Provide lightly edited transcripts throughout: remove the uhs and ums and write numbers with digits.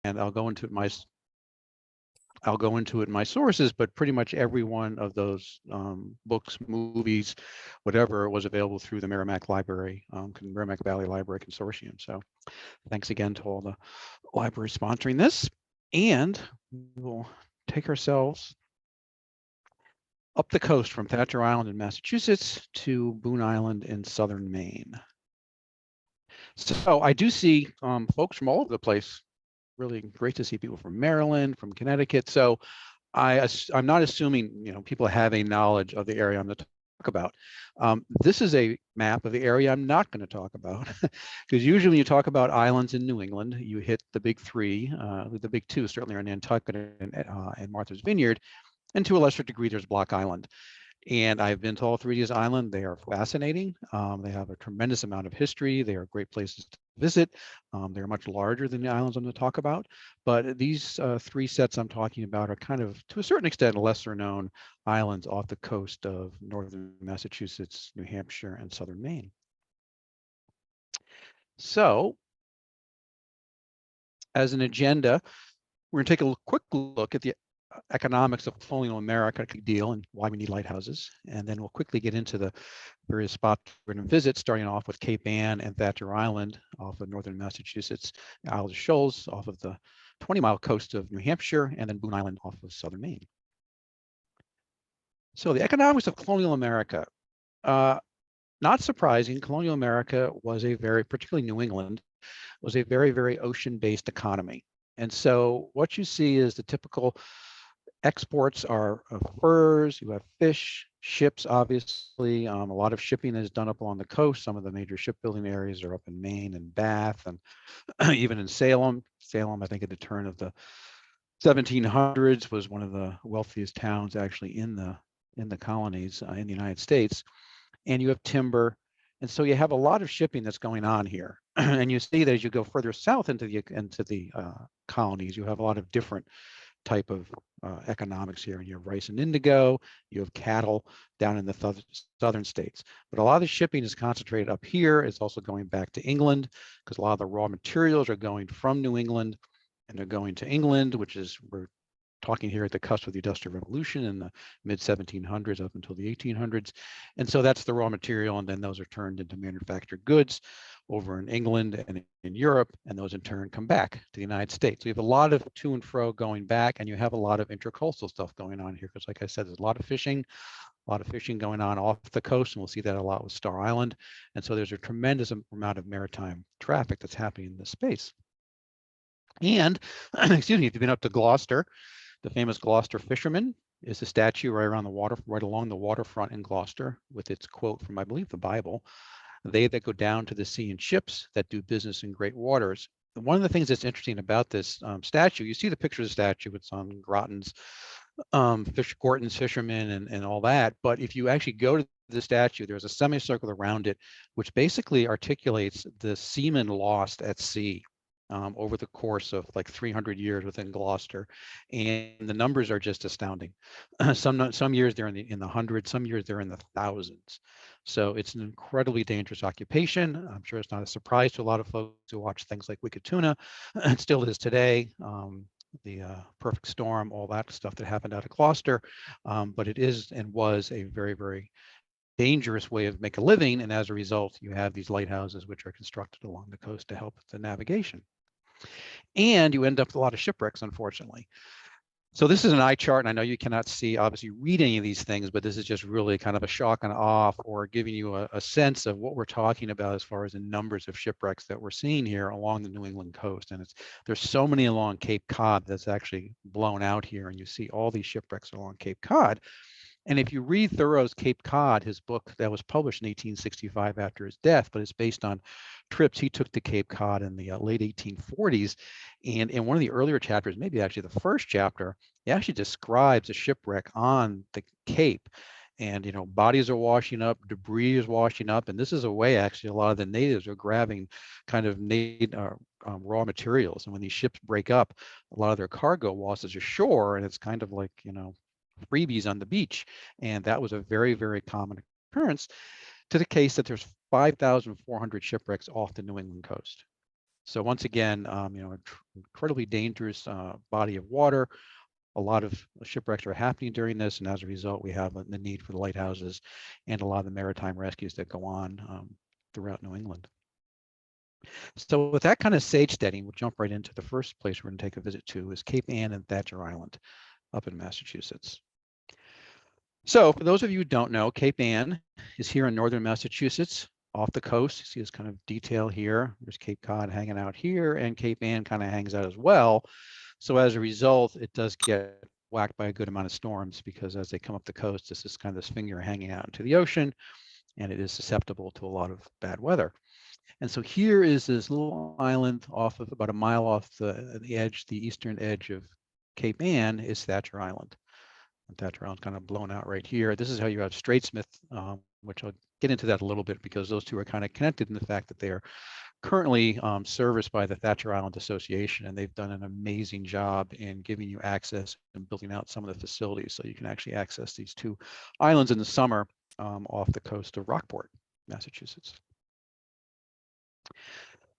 I'll go into it in my sources, but pretty much every one of those books, movies, whatever, was available through the Merrimack Library, Merrimack Valley Library Consortium. So thanks again to all the libraries sponsoring this. And we will take ourselves up the coast from Thacher Island in Massachusetts to Boon Island in southern Maine. So I do see folks from all over the place. Really great to see people from Maryland, from Connecticut. So I'm not assuming people have a knowledge of the area I'm going to talk about. This is a map of the area I'm not going to talk about, because usually when you talk about islands in New England, you hit the big three. The big two certainly are Nantucket and Martha's Vineyard, and to a lesser degree, there's Block Island. And I've been to all three of these islands. They are fascinating. They have a tremendous amount of history. They are great places to visit. They're much larger than the islands I'm going to talk about. But these three sets I'm talking about are kind of, to a certain extent, lesser known islands off the coast of northern Massachusetts, New Hampshire, and southern Maine. So as an agenda, we're going to take a quick look at the economics of colonial America deal and why we need lighthouses. And then we'll quickly get into the various spots we're going to visit, starting off with Cape Ann and Thacher Island off of northern Massachusetts, Isle of Shoals off of the 20-mile coast of New Hampshire, and then Boon Island off of southern Maine. So the economics of colonial America. Not surprising, colonial America was particularly New England, was a very, very ocean-based economy. And so what you see is the typical exports are of furs, you have fish, ships, obviously. A lot of shipping is done up along the coast. Some of the major shipbuilding areas are up in Maine and Bath, and even in Salem. Salem, I think at the turn of the 1700s, was one of the wealthiest towns actually in the colonies in the United States. And you have timber. And so you have a lot of shipping that's going on here. And you see that as you go further south into the colonies, you have a lot of different type of economics here. And you have rice and indigo, you have cattle down in the southern states. But a lot of the shipping is concentrated up here. It's also going back to England, because a lot of the raw materials are going from New England and they're going to England, which is, we're talking here at the cusp of the Industrial Revolution in the mid 1700s up until the 1800s. And so that's the raw material, and then those are turned into manufactured goods over in England and in Europe, and those in turn come back to the United States. So you have a lot of to and fro going back, and you have a lot of intercoastal stuff going on here, because like I said, there's a lot of fishing going on off the coast, and we'll see that a lot with Star Island. And so there's a tremendous amount of maritime traffic that's happening in this space. And, excuse me, if you've been up to Gloucester, the famous Gloucester fisherman is a statue right along the waterfront in Gloucester, with its quote from, I believe, the Bible: "They that go down to the sea in ships, that do business in great waters." And one of the things that's interesting about this statue, you see the picture of the statue, it's on Grattan's, Gorton's fishermen and all that. But if you actually go to the statue, there's a semicircle around it, which basically articulates the seamen lost at sea over the course of like 300 years within Gloucester, and the numbers are just astounding. Some years they're in the hundreds, some years they're in the thousands. So it's an incredibly dangerous occupation. I'm sure it's not a surprise to a lot of folks who watch things like Wicked Tuna. It still is today. The Perfect Storm, all that stuff that happened out of Gloucester, but it is and was a very, very dangerous way of making a living, and as a result, you have these lighthouses which are constructed along the coast to help with the navigation. And you end up with a lot of shipwrecks, unfortunately. So this is an eye chart, and I know you cannot obviously read any of these things, but this is just really kind of a shock and awe, or giving you a sense of what we're talking about as far as the numbers of shipwrecks that we're seeing here along the New England coast. And there's so many along Cape Cod that's actually blown out here, and you see all these shipwrecks along Cape Cod. And if you read Thoreau's Cape Cod, his book that was published in 1865 after his death, but it's based on trips he took to Cape Cod in the late 1840s. And in one of the earlier chapters, maybe actually the first chapter, he actually describes a shipwreck on the Cape. And, bodies are washing up, debris is washing up. And this is a way, actually, a lot of the natives are grabbing kind of raw materials. And when these ships break up, a lot of their cargo washes ashore, and it's kind of like, freebies on the beach. And that was a very, very common occurrence, to the case that there's 5,400 shipwrecks off the New England coast. So once again, incredibly dangerous body of water. A lot of shipwrecks are happening during this, and as a result, we have the need for the lighthouses and a lot of the maritime rescues that go on throughout New England. So with that kind of stage setting, we'll jump right into the first place we're going to take a visit to is Cape Ann and Thacher Island up in Massachusetts. So for those of you who don't know, Cape Ann is here in northern Massachusetts off the coast. You see this kind of detail here. There's Cape Cod hanging out here, and Cape Ann kind of hangs out as well. So as a result, it does get whacked by a good amount of storms because as they come up the coast, this is kind of this finger hanging out into the ocean, and it is susceptible to a lot of bad weather. And so here is this little island off of about a mile off the edge, the eastern edge of Cape Ann is Thacher Island. And Thacher Island's kind of blown out right here. This is how you have Straitsmith, which I'll get into that a little bit because those two are kind of connected in the fact that they are currently serviced by the Thacher Island Association, and they've done an amazing job in giving you access and building out some of the facilities so you can actually access these two islands in the summer off the coast of Rockport, Massachusetts.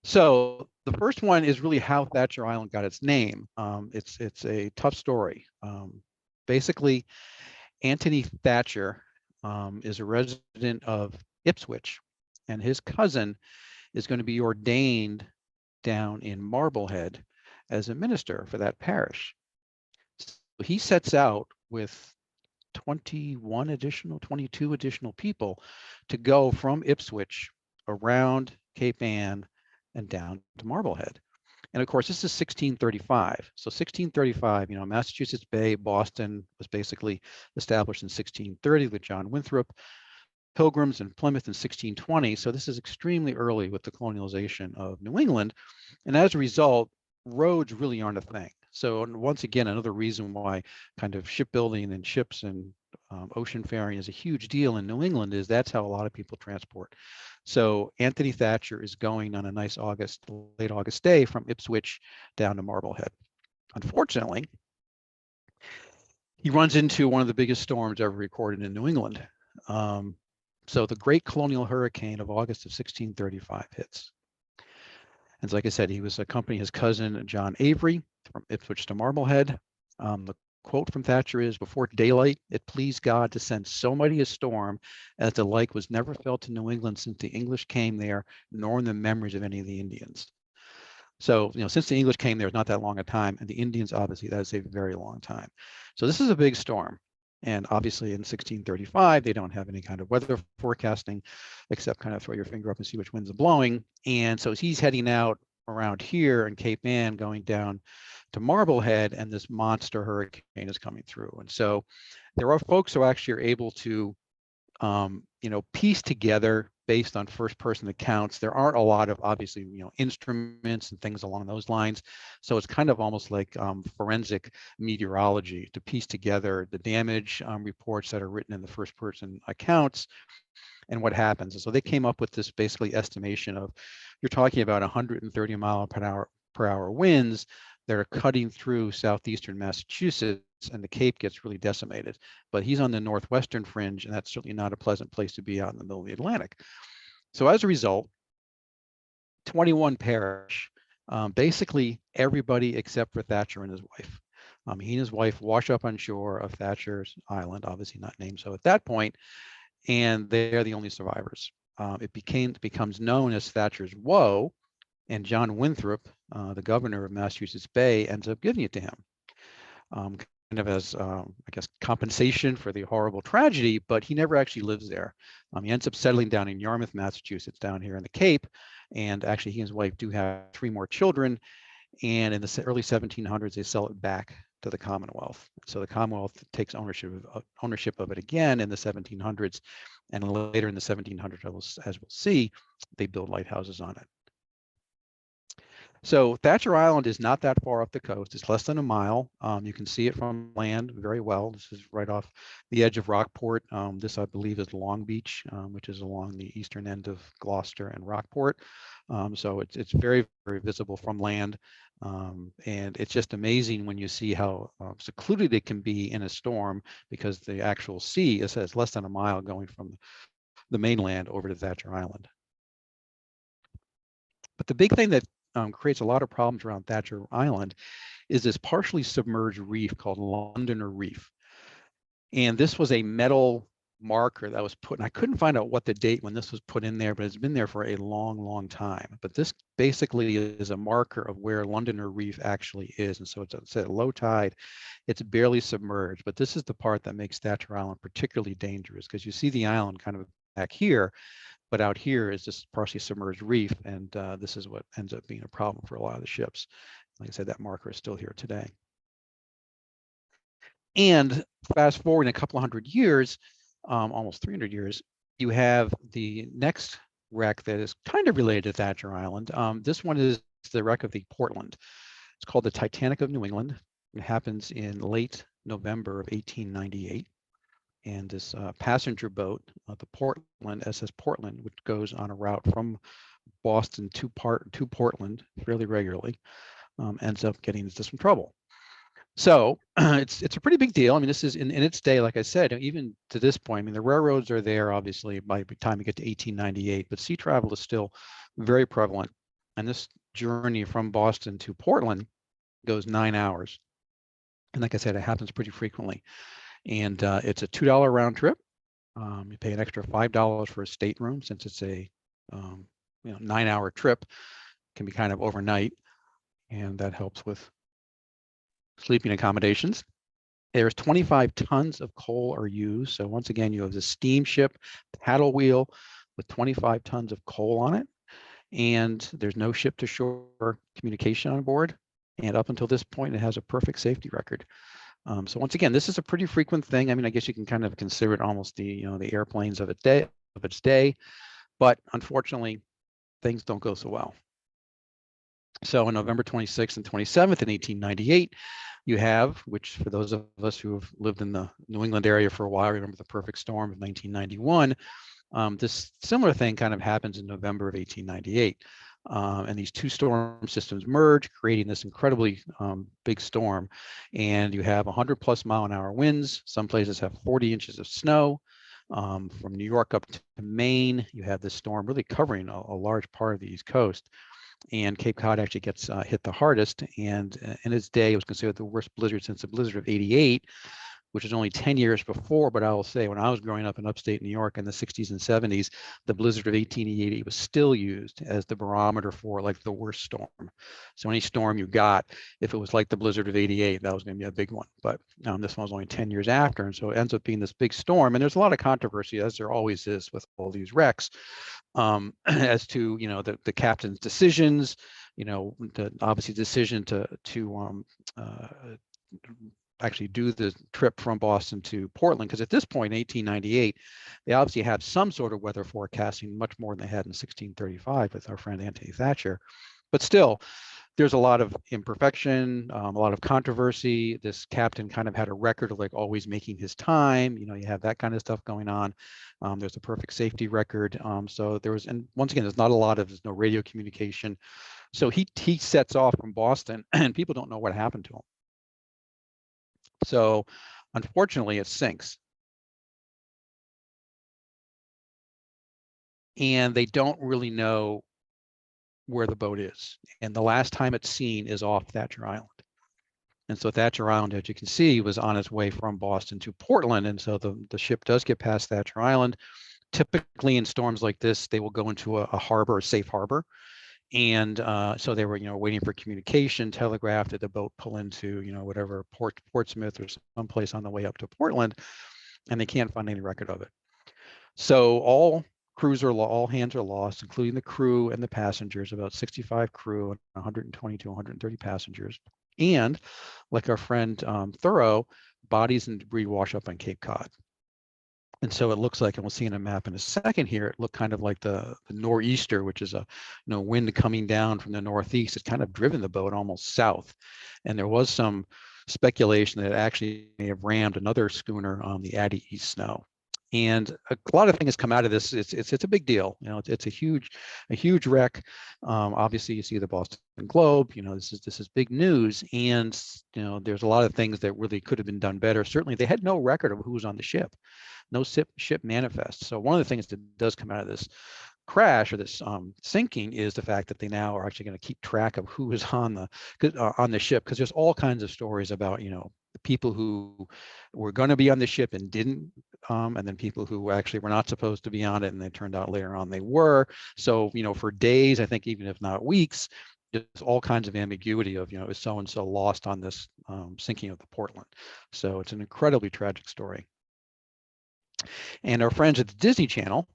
So the first one is really how Thacher Island got its name. It's a tough story. Basically, Anthony Thacher is a resident of Ipswich, and his cousin is going to be ordained down in Marblehead as a minister for that parish. So he sets out with 22 additional people to go from Ipswich around Cape Ann and down to Marblehead. And of course, this is 1635. So 1635, Massachusetts Bay, Boston was basically established in 1630 with John Winthrop, Pilgrims in Plymouth in 1620. So this is extremely early with the colonialization of New England. And as a result, roads really aren't a thing. So once again, another reason why kind of shipbuilding and ships and ocean faring is a huge deal in New England is that's how a lot of people transport. So Anthony Thacher is going on a nice late August day from Ipswich down to Marblehead. Unfortunately, he runs into one of the biggest storms ever recorded in New England. So the Great Colonial Hurricane of August of 1635 hits. And so, like I said, he was accompanying his cousin, John Avery, from Ipswich to Marblehead. The quote from Thacher is, "Before daylight, it pleased God to send so mighty a storm as the like was never felt in New England since the English came there, nor in the memories of any of the Indians." So, since the English came there, it's not that long a time, and the Indians, obviously, that is a very long time. So this is a big storm. And obviously in 1635, they don't have any kind of weather forecasting, except kind of throw your finger up and see which winds are blowing. And so he's heading out around here in Cape Ann, going down to Marblehead, and this monster hurricane is coming through. And so there are folks who actually are able to, piece together based on first-person accounts. There aren't a lot of, obviously, instruments and things along those lines. So it's kind of almost like forensic meteorology to piece together the damage reports that are written in the first-person accounts and what happens. And so they came up with this basically estimation of, you're talking about 130 mile per hour winds that are cutting through southeastern Massachusetts, and the Cape gets really decimated. But he's on the northwestern fringe, and that's certainly not a pleasant place to be out in the middle of the Atlantic. So as a result, 21 perish. Basically everybody except for Thacher and his wife. He and his wife wash up on shore of Thacher's Island, obviously not named so at that point, and they're the only survivors. It becomes known as Thacher's Woe, and John Winthrop, the governor of Massachusetts Bay, ends up giving it to him, kind of as, I guess, compensation for the horrible tragedy, but he never actually lives there. He ends up settling down in Yarmouth, Massachusetts, down here in the Cape, and actually he and his wife do have 3 more children, and in the early 1700s, they sell it back to the Commonwealth. So the Commonwealth takes ownership of it again in the 1700s, and later in the 1700s, as we'll see, they build lighthouses on it. So Thacher Island is not that far up the coast. It's less than a mile. You can see it from land very well. This is right off the edge of Rockport. This, I believe, is Long Beach, which is along the eastern end of Gloucester and Rockport. So it's very, very visible from land. And it's just amazing when you see how secluded it can be in a storm, because the actual sea is less than a mile going from the mainland over to Thacher Island. But the big thing that creates a lot of problems around Thacher Island is this partially submerged reef called Londoner Reef. And this was a metal marker that was put, and I couldn't find out what the date when this was put in there, but it's been there for a long, long time. But this basically is a marker of where Londoner Reef actually is. And so it's at low tide, it's barely submerged, but this is the part that makes Thacher Island particularly dangerous, because you see the island kind of back here, but out here is this partially submerged reef, and this is what ends up being a problem for a lot of the ships. Like I said, that marker is still here today. And fast forward a couple of hundred years, almost 300 years, you have the next wreck that is kind of related to Thacher Island. This one is the wreck of the Portland. It's called the Titanic of New England. It happens in late November of 1898. And this passenger boat, the Portland, SS Portland, which goes on a route from Boston to Portland fairly regularly, ends up getting into some trouble. So it's a pretty big deal. I mean, this is in its day, like I said, even to this point, I mean, the railroads are there, obviously, by the time you get to 1898, but sea travel is still very prevalent. And this journey from Boston to Portland goes 9 hours. And like I said, it happens pretty frequently. And it's a $2 round trip. You pay an extra $5 for a stateroom, since it's a 9-hour trip. It can be kind of overnight, and that helps with sleeping accommodations. There's 25 tons of coal are used. So once again, you have the steamship paddle wheel with 25 tons of coal on it. And there's no ship to shore communication on board. And up until this point, it has a perfect safety record. So once again, this is a pretty frequent thing. I mean, I guess you can kind of consider it almost the airplanes of its day, but unfortunately, things don't go so well. So on November 26th and 27th in 1898, you have, which for those of us who have lived in the New England area for a while, remember the perfect storm of 1991. This similar thing kind of happens in November of 1898. And these two storm systems merge, creating this incredibly big storm. And you have 100+ mile-an-hour winds. Some places have 40 inches of snow. From New York up to Maine, you have this storm really covering a large part of the East Coast. And Cape Cod actually gets hit the hardest. And in its day, it was considered the worst blizzard since the blizzard of '88, which is only 10 years before. But I will say, when I was growing up in upstate New York in the 60s and 70s, the blizzard of 1888 was still used as the barometer for like the worst storm. So any storm you got, if it was like the blizzard of '88, that was going to be a big one. But this one was only 10 years after. And so it ends up being this big storm. And there's a lot of controversy, as there always is with all these wrecks, as to the captain's decisions, the obviously decision to actually do the trip from Boston to Portland, because at this point in 1898, they obviously have some sort of weather forecasting, much more than they had in 1635 with our friend Anthony Thacher. But still, there's a lot of imperfection, a lot of controversy. This captain kind of had a record of like always making his time. You have that kind of stuff going on. There's a perfect safety record. So there was, and once again, there's no radio communication. So he sets off from Boston, and people don't know what happened to him. So unfortunately, it sinks. And they don't really know where the boat is. And the last time it's seen is off Thacher Island. And so Thacher Island, as you can see, was on its way from Boston to Portland. And so the ship does get past Thacher Island. Typically in storms like this, they will go into a harbor, a safe harbor. And so they were, waiting for communication, telegraph, did the boat pull into, whatever, Portsmouth or someplace on the way up to Portland, and they can't find any record of it. So all hands are lost, including the crew and the passengers, about 65 crew and 120 to 130 passengers. And like our friend Thoreau, bodies and debris wash up on Cape Cod. And so it looks like, and we'll see in a map in a second here, it looked kind of like the nor'easter, which is a wind coming down from the northeast. It's kind of driven the boat almost south. And there was some speculation that it actually may have rammed another schooner on the Addie East Snow. And a lot of things come out of this. It's a big deal. It's a huge wreck. Obviously, you see the Boston Globe. This is big news. And there's a lot of things that really could have been done better. Certainly, they had no record of who was on the ship. No ship manifest. So one of the things that does come out of this crash or this sinking is the fact that they now are actually going to keep track of who is on the ship, because there's all kinds of stories about, you know, the people who were going to be on the ship and didn't, and then people who actually were not supposed to be on it, and it turned out later on they were. So, you know, for days, I think even if not weeks, there's all kinds of ambiguity of, you know, is so and so lost on this sinking of the Portland. So it's an incredibly tragic story. And our friends at the Disney Channel,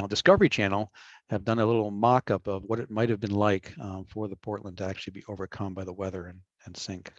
Discovery Channel, have done a little mock-up of what it might have been like for the Portland to actually be overcome by the weather and sink.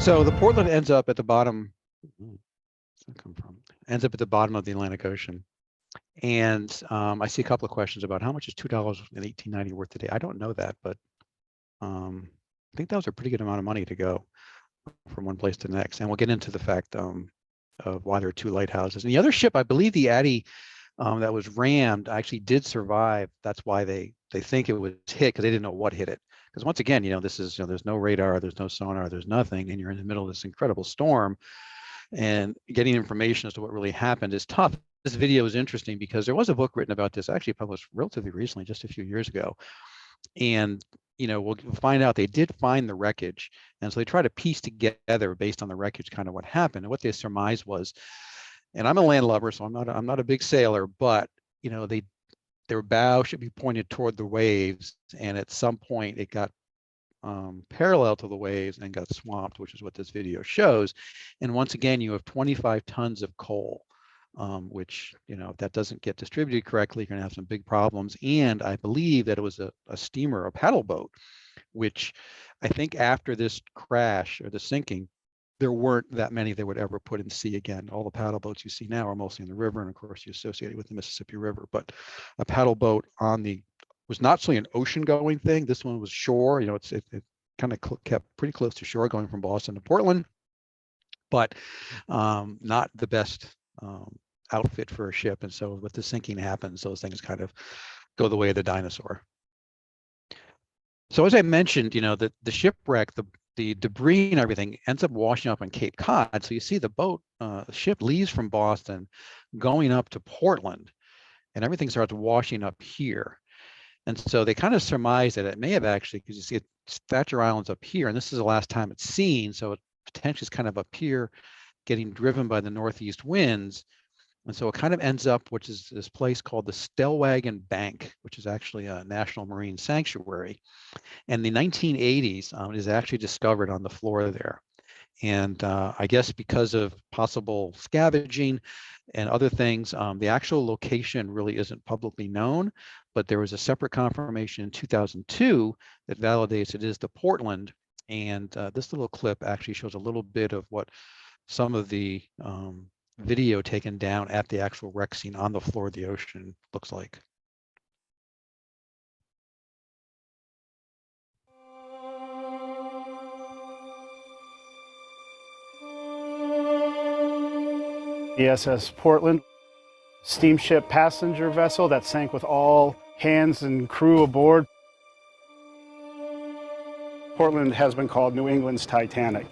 So the Portland ends up at the bottom. Where's that come from? Ends up at the bottom of the Atlantic Ocean. And I see a couple of questions about how much is $2 in 1890 worth today. I don't know that, but I think that was a pretty good amount of money to go from one place to the next. And we'll get into the fact of why there are 2 lighthouses. And the other ship, I believe the Addie that was rammed, actually did survive. That's why they think it was hit, because they didn't know what hit it. Because once again, you know, this is, you know, there's no radar, there's no sonar, there's nothing, and you're in the middle of this incredible storm, and getting information as to what really happened is tough. This video is interesting because there was a book written about this, actually published relatively recently, just a few years ago. And, you know, we'll find out they did find the wreckage. And so they try to piece together based on the wreckage kind of what happened. And what they surmised was, and I'm a landlubber, so I'm not a big sailor, but, you know, their bow should be pointed toward the waves, and at some point it got parallel to the waves and got swamped, which is what this video shows. And once again, you have 25 tons of coal, which, you know, if that doesn't get distributed correctly, you're going to have some big problems. And I believe that it was a steamer, a paddle boat, which I think after this crash or the sinking, there weren't that many that would ever put in sea again. All the paddle boats you see now are mostly in the river, and of course you associate it with the Mississippi River. But a paddle boat was not solely an ocean-going thing. This one was shore. You know, it kind of kept pretty close to shore, going from Boston to Portland, but not the best outfit for a ship. And so with the sinking happens, those things kind of go the way of the dinosaur. So as I mentioned, you know, the shipwreck, the debris and everything ends up washing up on Cape Cod. So you see the boat, ship leaves from Boston going up to Portland, and everything starts washing up here. And so they kind of surmise that it may have actually, because you see Thacher Island's up here, and this is the last time it's seen. So it potentially is kind of up here getting driven by the northeast winds. And so it kind of ends up, which is this place called the Stellwagen Bank, which is actually a national marine sanctuary. And the 1980s, it is actually discovered on the floor there. And I guess because of possible scavenging and other things, the actual location really isn't publicly known, but there was a separate confirmation in 2002 that validates it is the Portland. And this little clip actually shows a little bit of what some of the video taken down at the actual wreck scene on the floor of the ocean looks like. The SS Portland, steamship passenger vessel that sank with all hands and crew aboard. Portland has been called New England's Titanic.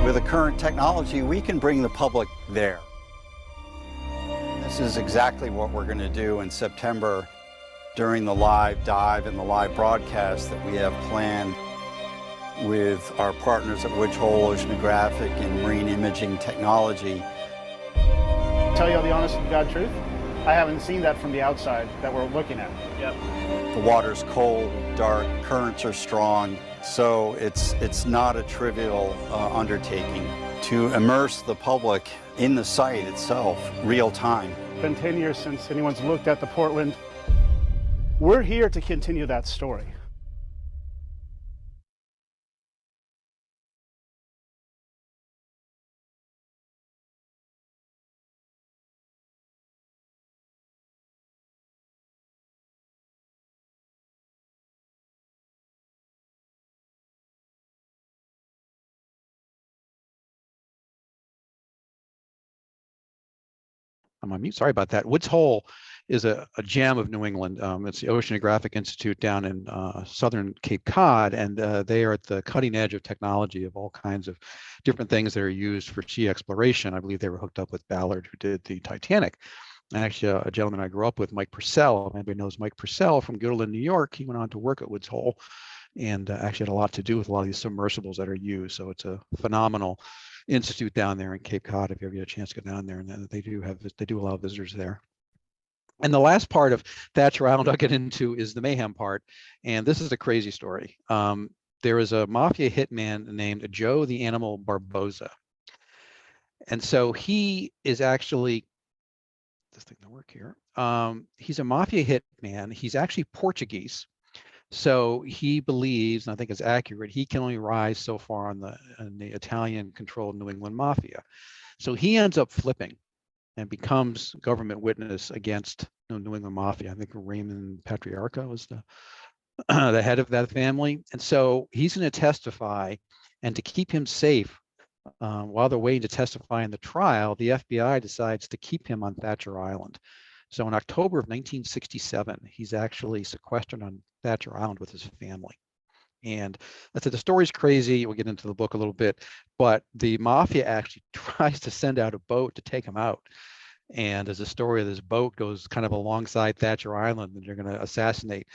With the current technology, we can bring the public there. This is exactly what we're going to do in September during the live dive and the live broadcast that we have planned with our partners at Shoals Oceanographic and Marine Imaging Technology. Tell you the honest to God truth, I haven't seen that from the outside that we're looking at. Yep. The water's cold, dark, currents are strong, so it's not a trivial undertaking to immerse the public in the site itself, real time. It's been 10 years since anyone's looked at the Portland. We're here to continue that story. I'm on mute. Sorry about that. Woods Hole is a gem of New England. It's the Oceanographic Institute down in southern Cape Cod, and they are at the cutting edge of technology of all kinds of different things that are used for sea exploration. I believe they were hooked up with Ballard, who did the Titanic. And actually, a gentleman I grew up with, Mike Purcell. Everybody knows Mike Purcell from Guilderland, New York. He went on to work at Woods Hole, and actually had a lot to do with a lot of these submersibles that are used. So it's a phenomenal institute down there in Cape Cod if you ever get a chance to go down there, and they do allow visitors there. And the last part of Thacher Island I'll get into is the Mayhem part, and this is a crazy story. There is a mafia hitman named Joe the Animal Barboza, and so he is actually, this thing to work here. He's a mafia hitman. He's actually Portuguese. So he believes, and I think it's accurate, he can only rise so far on the Italian-controlled New England mafia. So he ends up flipping and becomes government witness against New England mafia. I think Raymond Patriarca was the the head of that family, and so he's going to testify. And to keep him safe while they're waiting to testify in the trial, the FBI decides to keep him on Thacher Island. So in October of 1967, he's actually sequestered on Thacher Island with his family. And I said, the story's crazy. We'll get into the book a little bit, but the mafia actually tries to send out a boat to take him out. And as the story of this boat goes kind of alongside Thacher Island, and they're going to assassinate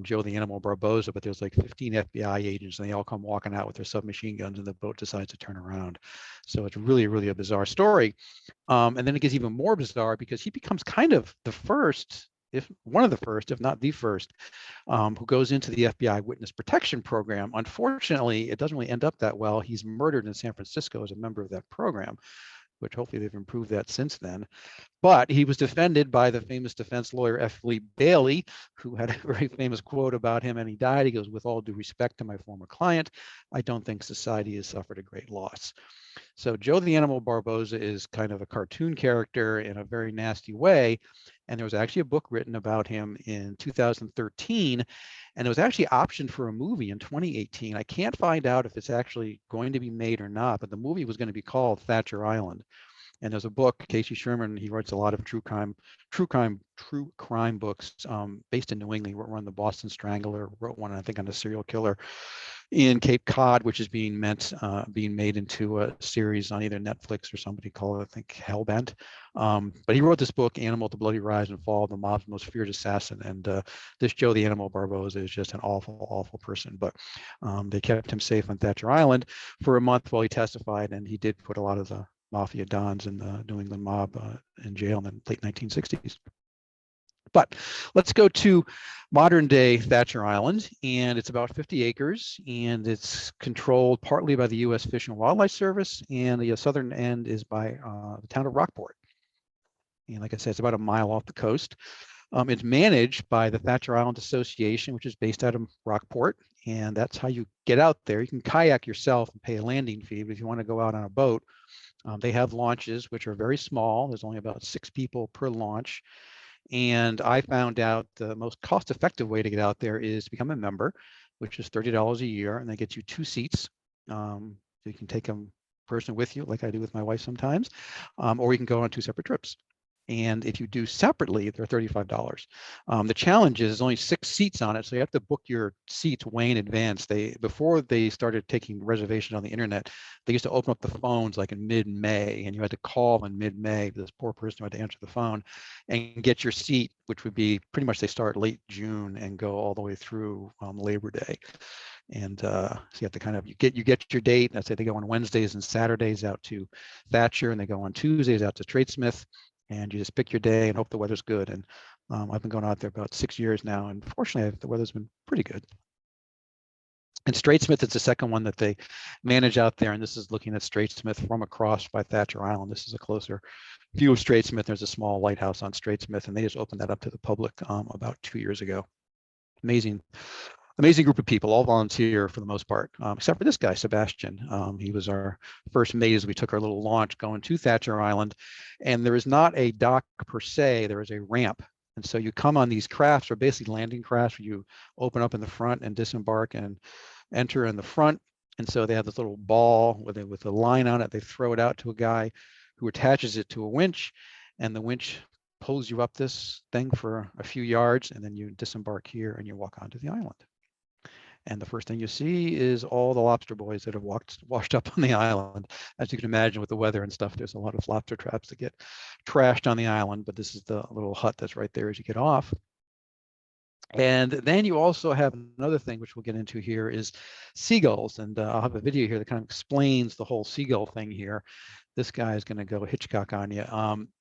Joe the Animal Barboza, but there's like 15 FBI agents, and they all come walking out with their submachine guns, and the boat decides to turn around. So it's really, really a bizarre story. And then it gets even more bizarre because he becomes kind of the first, if one of the first, if not the first, who goes into the FBI witness protection program. Unfortunately, it doesn't really end up that well. He's murdered in San Francisco as a member of that program, which hopefully they've improved that since then. But he was defended by the famous defense lawyer, F. Lee Bailey, who had a very famous quote about him, and he died. He goes, "With all due respect to my former client, I don't think society has suffered a great loss." So Joe the Animal Barboza is kind of a cartoon character in a very nasty way. And there was actually a book written about him in 2013, and it was actually optioned for a movie in 2018. I can't find out if it's actually going to be made or not, but the movie was going to be called Thacher Island. And there's a book, Casey Sherman, he writes a lot of true crime books based in New England. He wrote one on the Boston Strangler, wrote one, I think, on a serial killer in Cape Cod, which is being made into a series on either Netflix or somebody called it, I think, Hellbent. But he wrote this book, Animal: The Bloody Rise and Fall of the Mob's Most Feared Assassin. And this Joe the Animal Barboza is just an awful, awful person. But they kept him safe on Thacher Island for a month while he testified, and he did put a lot of the mafia dons and the New England mob in jail in the late 1960s. But let's go to modern day Thacher Island, and it's about 50 acres, and it's controlled partly by the U.S. Fish and Wildlife Service, and the southern end is by the town of Rockport. And like I said, it's about a mile off the coast. It's managed by the Thacher Island Association, which is based out of Rockport, And that's how you get out there. You can kayak yourself and pay a landing fee, but if you want to go out on a boat, they have launches, which are very small. There's only about 6 people per launch. And I found out the most cost-effective way to get out there is to become a member, which is $30 a year, and they get you 2 seats. So you can take a person with you, like I do with my wife sometimes, or you can go on 2 separate trips. And if you do separately, they're $35. The challenge is there's only 6 seats on it, so you have to book your seats way in advance. Before they started taking reservations on the internet, they used to open up the phones like in mid-May, and you had to call in mid-May. This poor person who had to answer the phone and get your seat, which would be pretty much they start late June and go all the way through Labor Day. And so you have to kind of you get your date. Let's say they go on Wednesdays and Saturdays out to Thacher, and they go on Tuesdays out to Tradesmith. And you just pick your day and hope the weather's good. And I've been going out there about 6 years now, and fortunately, the weather's been pretty good. And Tradesmith is the second one that they manage out there, and this is looking at Tradesmith from across by Thacher Island. This is a closer view of Tradesmith. There's a small lighthouse on Tradesmith, and they just opened that up to the public about 2 years ago. Amazing group of people, all volunteer for the most part, except for this guy, Sebastian. He was our first mate as we took our little launch going to Thacher Island. And there is not a dock per se, there is a ramp. And so you come on these crafts, or basically landing crafts, where you open up in the front and disembark and enter in the front. And so they have this little ball with a line on it. They throw it out to a guy who attaches it to a winch, and the winch pulls you up this thing for a few yards, and then you disembark here and you walk onto the island. And the first thing you see is all the lobster boys that have washed up on the island. As you can imagine, with the weather and stuff, there's a lot of lobster traps that get trashed on the island, but this is the little hut that's right there as you get off. And then you also have another thing, which we'll get into here, is seagulls. And I'll have a video here that kind of explains the whole seagull thing here. This guy is going to go Hitchcock on you.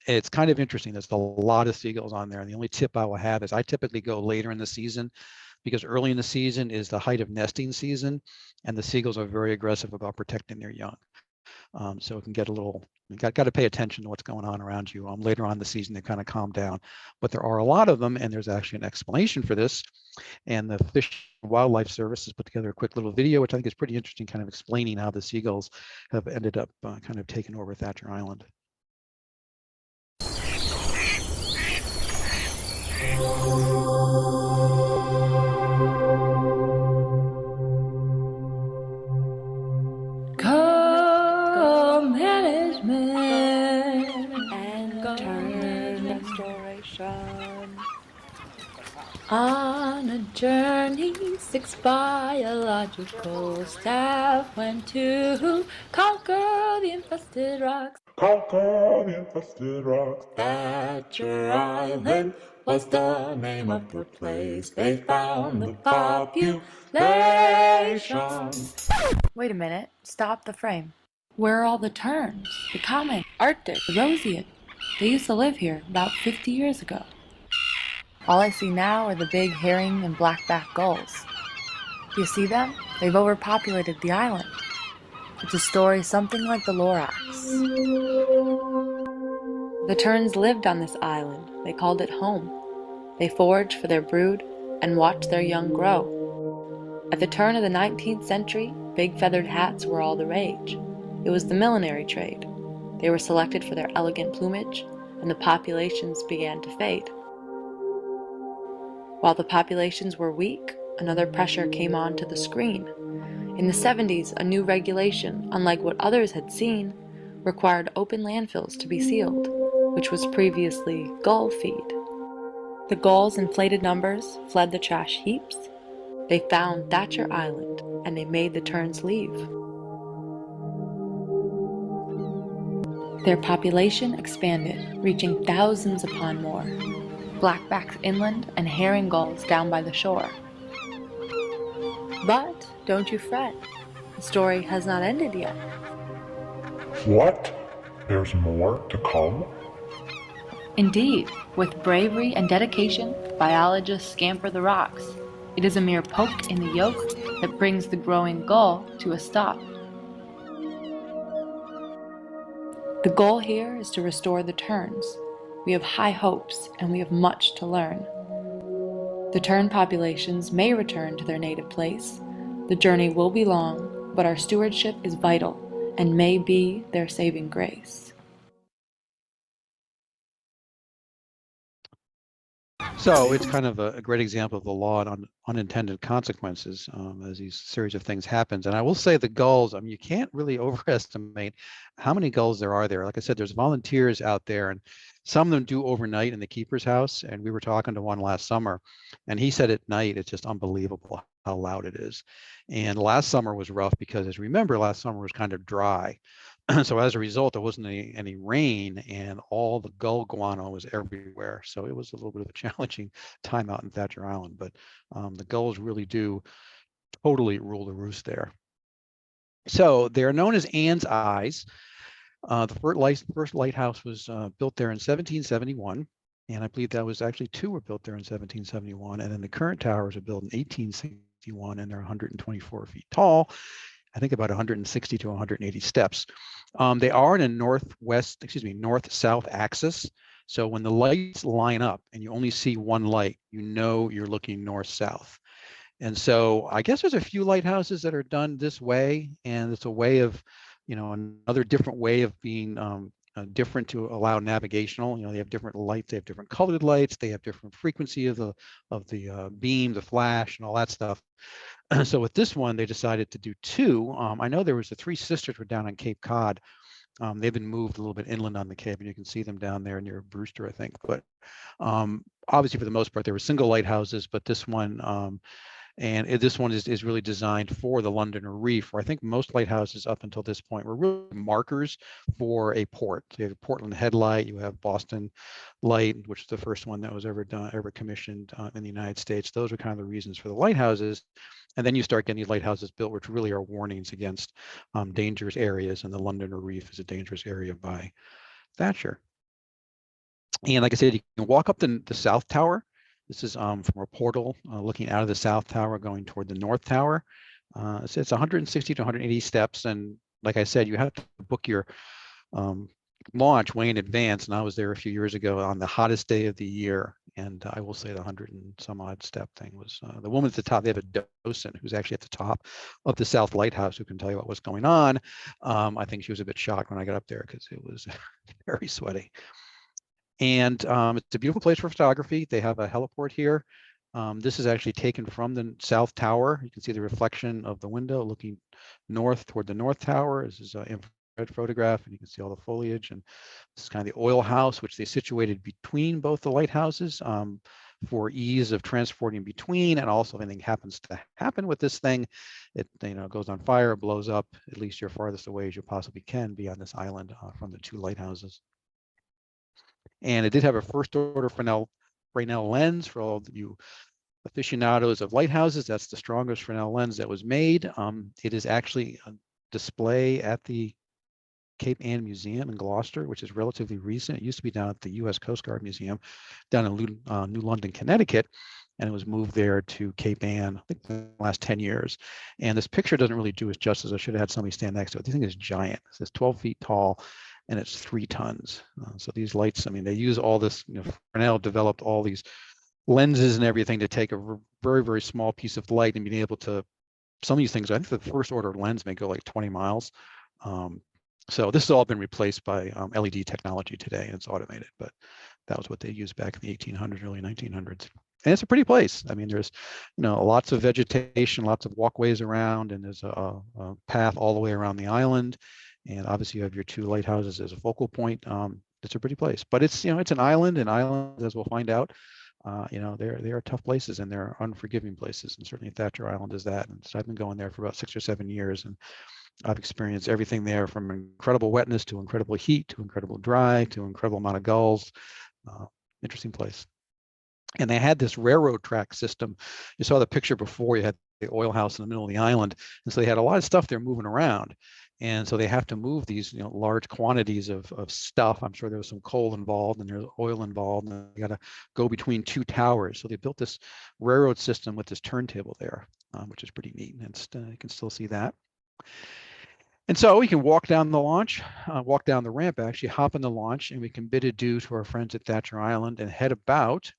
It's kind of interesting. There's a lot of seagulls on there. And the only tip I will have is I typically go later in the season, because early in the season is the height of nesting season, and the seagulls are very aggressive about protecting their young. So it can get a little, you got to pay attention to what's going on around you. Later on in the season, they kind of calm down, but there are a lot of them, and there's actually an explanation for this. And the Fish and Wildlife Service has put together a quick little video, which I think is pretty interesting, kind of explaining how the seagulls have ended up kind of taking over Thacher Island. On a journey, 6 biological staff went to conquer the infested rocks. Thacher Island was the name of the place. They found the population. Wait a minute, stop the frame. Where are all the terns, the common, Arctic, the roseate? They used to live here about 50 years ago. All I see now are the big herring and blackback gulls. Do you see them? They've overpopulated the island. It's a story something like the Lorax. The terns lived on this island. They called it home. They foraged for their brood and watched their young grow. At the turn of the 19th century, big feathered hats were all the rage. It was the millinery trade. They were selected for their elegant plumage, and the populations began to fade. While the populations were weak, another pressure came onto the screen. In the 70s, a new regulation, unlike what others had seen, required open landfills to be sealed, which was previously gull feed. The gulls, in inflated numbers, fled the trash heaps. They found Thacher Island, and they made the terns leave. Their population expanded, reaching thousands upon more. Blackbacks inland and herring gulls down by the shore. But don't you fret, the story has not ended yet. What? There's more to come? Indeed, with bravery and dedication, biologists scamper the rocks. It is a mere poke in the yolk that brings the growing gull to a stop. The goal here is to restore the terns. We have high hopes, and we have much to learn. The tern populations may return to their native place, The journey will be long, but our stewardship is vital and may be their saving grace. So it's kind of a great example of the law and unintended consequences as these series of things happens. And I will say the gulls, I mean, you can't really overestimate how many gulls there are there. Like I said, there's volunteers out there, and some of them do overnight in the keeper's house. And we were talking to one last summer, and he said at night, it's just unbelievable how loud it is. And last summer was rough because, as you remember, last summer was kind of dry. So as a result, there wasn't any rain, and all the gull guano was everywhere. So it was a little bit of a challenging time out in Thacher Island, but the gulls really do totally rule the roost there. So they're known as Anne's Eyes. The first lighthouse was built there in 1771, and I believe that was actually two were built there in 1771, and then the current towers are built in 1861, and they're 124 feet tall. I think about 160 to 180 steps. They are in a north-south axis. So when the lights line up and you only see one light, you know you're looking north-south. And so I guess there's a few lighthouses that are done this way, and it's a way of, another different way of being different to allow navigational. They have different lights, they have different colored lights, they have different frequency of the beam, the flash, and all that stuff. So with this one, they decided to do two. I know there was the Three Sisters were down on Cape Cod. They've been moved a little bit inland on the Cape, and you can see them down there near Brewster, I think. But obviously, for the most part, there were single lighthouses. But this one, this one is really designed for the Londoner Reef, where I think most lighthouses up until this point were really markers for a port. So you have Portland Headlight, you have Boston Light, which is the first one that was ever commissioned in the United States. Those are kind of the reasons for the lighthouses. And then you start getting these lighthouses built, which really are warnings against dangerous areas, and the Londoner Reef is a dangerous area by Thacher. And like I said, you can walk up the South Tower. This is from a portal looking out of the South Tower going toward the North Tower. So it's 160 to 180 steps. And like I said, you have to book your launch way in advance. And I was there a few years ago on the hottest day of the year. And I will say the 100 and some odd step thing was the woman at the top. They have a docent who's actually at the top of the South Lighthouse who can tell you what was going on. I think she was a bit shocked when I got up there because it was very sweaty. And it's a beautiful place for photography. They have a heliport here. This is actually taken from the South Tower. You can see the reflection of the window looking north toward the North Tower. This is an infrared photograph, and you can see all the foliage. And this is kind of the oil house, which they situated between both the lighthouses for ease of transporting between. And also, if anything happens to happen with this thing, it goes on fire, blows up. At least you're farthest away as you possibly can be on this island from the two lighthouses. And it did have a first order Fresnel lens for all of you aficionados of lighthouses. That's the strongest Fresnel lens that was made. It is actually a display at the Cape Ann Museum in Gloucester, which is relatively recent. It used to be down at the U.S. Coast Guard Museum down in New London, Connecticut, and it was moved there to Cape Ann, I think, the last 10 years. And this picture doesn't really do it justice. I should have had somebody stand next to it. This thing is giant. It's 12 feet tall, and it's 3 tons. So these lights, I mean, they use all this, Fresnel developed all these lenses and everything to take a very, very small piece of light and being able to, some of these things, I think the first order lens may go like 20 miles. So this has all been replaced by LED technology today, and it's automated, but that was what they used back in the 1800s, early 1900s. And it's a pretty place. I mean, there's, lots of vegetation, lots of walkways around, and there's a path all the way around the island. And obviously you have your two lighthouses as a focal point. It's a pretty place, but it's, it's an island, and islands, as we'll find out, they are tough places, and they're unforgiving places. And certainly Thacher Island is that. And so I've been going there for about 6 or 7 years, and I've experienced everything there, from incredible wetness to incredible heat to incredible dry to incredible amount of gulls. Interesting place. And they had this railroad track system. You saw the picture before. You had the oil house in the middle of the island, and so they had a lot of stuff there moving around. And so they have to move these, large quantities of stuff. I'm sure there was some coal involved, and there's oil involved, and they got to go between two towers. So they built this railroad system with this turntable there, which is pretty neat. And you can still see that. And so we can walk down the launch, walk down the ramp, actually hop in the launch, and we can bid adieu to our friends at Thacher Island and head about